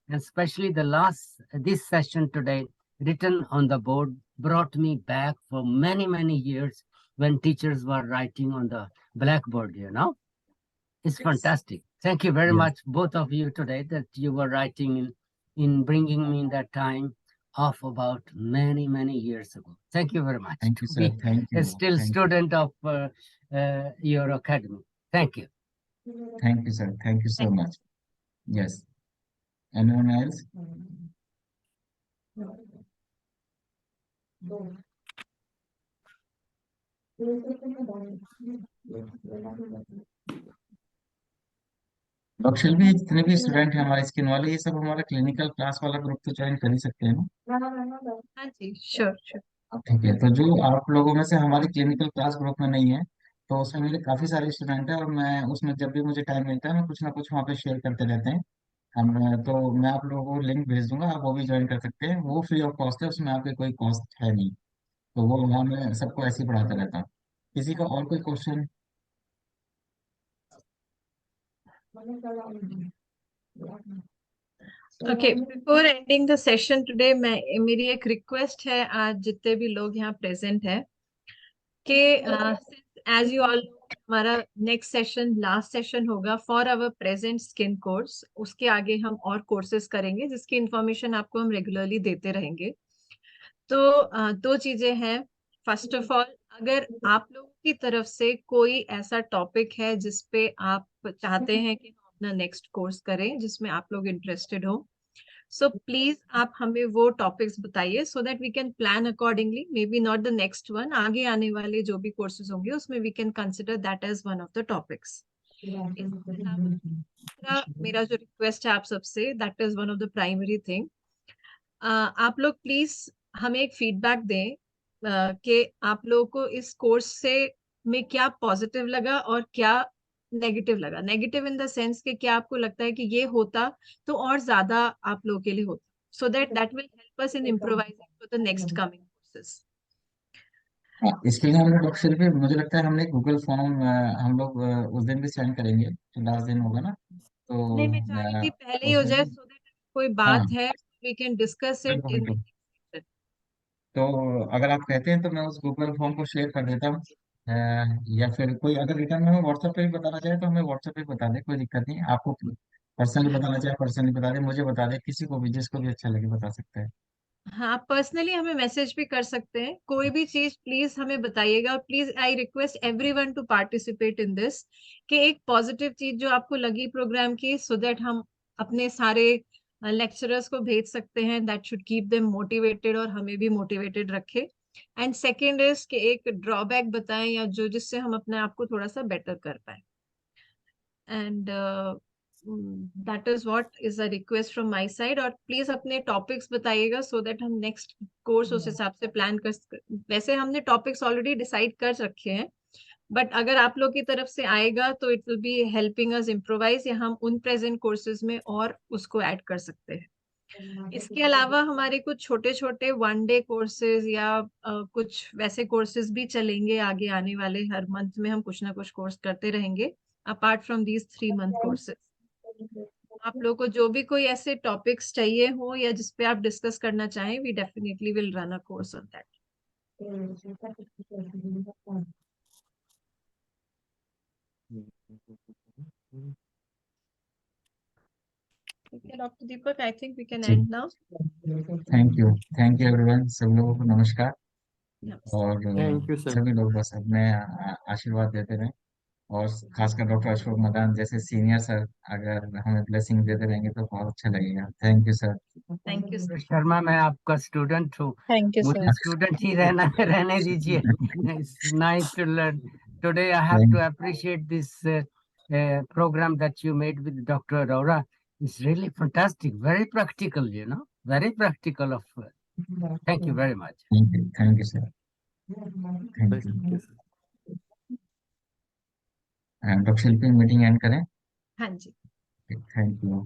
and especially the last this session today written on the board brought me back for many years when teachers were writing on the blackboard. It's fantastic. Thank you very Yes. much, both of you, today, that you were writing in bringing me in that time of about many years ago. Thank you very much Thank to you, sir. be Thank a you. still Thank you. student of your academy. Thank you. Thank you, sir. Thank you so much. Yes. Anyone else? Doctor Shilpi, जितने भी student हैं हमारे skin वाले, ये सब हमारा clinical class वाला group तो ज्वाइन कर ही सकते हैं ना? हाँ जी, श्योर श्योर। ठीक है, तो जो आप लोगों में से हमारे क्लिनिकल क्लास ग्रुप में नहीं है, तो उसमें मेरे काफी सारे स्टूडेंट हैं, और मैं उसमें जब भी मुझे टाइम मिलता है मैं कुछ ना कुछ वहाँ पे शेयर करते रहते हैं हम। तो मैं आप लोगों को लिंक भेज दूंगा, आप वो भी ज्वाइन कर सकते हैं। वो फ्री ऑफ कॉस्ट है, उसमें आपके कोई कॉस्ट है नहीं। तो वो वहाँ मैं सबको ऐसे ही पढ़ाता रहता हूँ। किसी का और कोई question? Okay, before ending the session today, मैं मेरी एक रिक्वेस्ट है आज जितने भी लोग यहाँ प्रेजेंट हैं कि एज यू ऑल, हमारा नेक्स्ट सेशन लास्ट सेशन होगा for our present skin course. उसके आगे हम और कोर्सेज करेंगे जिसकी इंफॉर्मेशन आपको हम रेगुलरली देते रहेंगे। तो दो चीजें हैं। फर्स्ट ऑफ ऑल, अगर आप लोगों की तरफ से कोई ऐसा टॉपिक है जिसपे आप चाहते हैं कि हम अपना नेक्स्ट कोर्स करें, जिसमें आप लोग इंटरेस्टेड हो, सो प्लीज आप हमें वो टॉपिक्स बताइए so that we can plan accordingly. May be not the next one, आगे आने वाले जो भी कोर्सेज होंगे उसमें we can consider that as one of the topics. मेरा जो रिक्वेस्ट है आप सबसे, that is one of the primary thing. आप लोग प्लीज हमें एक फीडबैक दें कि आप लोगों को इस कोर्स से में क्या पॉजिटिव लगा और क्या नेगेटिव लगा। नेगेटिव इन द सेंस कि क्या आपको लगता है कि ये होता तो और ज्यादा आप लोगों के लिए होता, so that that will help us in improvising for the next coming courses. हाँ, इसके लिए हम लोग डॉक्टर शिल्पी, मुझे लगता है हमने गूगल फॉर्म हम लोग उस दिन भी सेंड करेंगे, जो लास्ट दिन होगा ना, नहीं, तो मैं चाह रही थी पहले ही हो उसमें जाए भी। सो दैट कोई हाँ, बात है वी कैन डिस्कस इट बिल्कुल इन। बिल्कुल। तो अगर आप कहते हैं तो मैं उस गूगल फॉर्म को शेयर कर देता हूँ। या फिर कोई अगर रिटर्न में हमें व्हाट्सएप पे भी बताना चाहे तो हमें व्हाट्सएप पे बता दे, कोई दिक्कत नहीं। आपको पर्सनली बताना चाहे पर्सनली बता दे, मुझे बता दे, किसी को भी जिसको भी अच्छा लगे बता सकते हैं। हाँ, आप पर्सनली हमें मैसेज भी कर सकते हैं। कोई भी चीज प्लीज हमें बताइएगा, और please I request everyone to participate in this, कि एक पॉजिटिव चीज जो आपको लगी प्रोग्राम की, सो दैट हम अपने सारे लेक्चरर्स को भेज सकते हैं, that should keep them motivated और हमें भी मोटिवेटेड रखे। एंड सेकेंड इज कि एक ड्रॉबैक बताएं या जो जिससे हम अपने आप को थोड़ा सा बेटर कर पाए। And that is what is a request from my side. और प्लीज अपने टॉपिक्स बताइएगा सो दैट हम नेक्स्ट कोर्स उस हिसाब से प्लान कर। वैसे हमने टॉपिक्स ऑलरेडी डिसाइड कर रखे हैं, बट अगर आप लोग की तरफ से आएगा तो it will be helping us improvise, या हम उन प्रेजेंट कोर्सेज में और उसको ऐड कर सकते हैं। इसके अलावा हमारे कुछ छोटे छोटे वन डे कोर्सेज या कुछ वैसे कोर्सेज भी चलेंगे आगे आने वाले। हर मंथ में हम कुछ ना कुछ कोर्स करते रहेंगे apart from these 3 month courses. आप लोगों को जो भी कोई ऐसे टॉपिक्स चाहिए हो या जिस पे आप डिस्कस करना चाहें, we definitely will run a course on that. ठीक है doctor Deepak, I think we can जी, and now. Thank you everyone, सब लोगों को नमस्कार। और थैंक यू सर। सभी लोग बस अपने आशीर्वाद देते रहें, और खासकर डॉक्टर अशोक मदान जैसे सीनियर सर अगर हमें ब्लेसिंग देते रहेंगे तो बहुत अच्छा लगेगा। Thank you sir. Thank you sir. Sharma, मैं आपका स्टूडेंट हूँ, थैंक यू मुझे सर। स्टूडेंट ही रहना रहने दीजिए। It's nice to learn today. I have to thank appreciate this program that you made with Dr. Arora. It's really fantastic, very practical, very practical of thank you very much. Thank you sir, thank thank you. You sir. Doctor Shilpi, meeting and करें। हाँ जी। Thank you.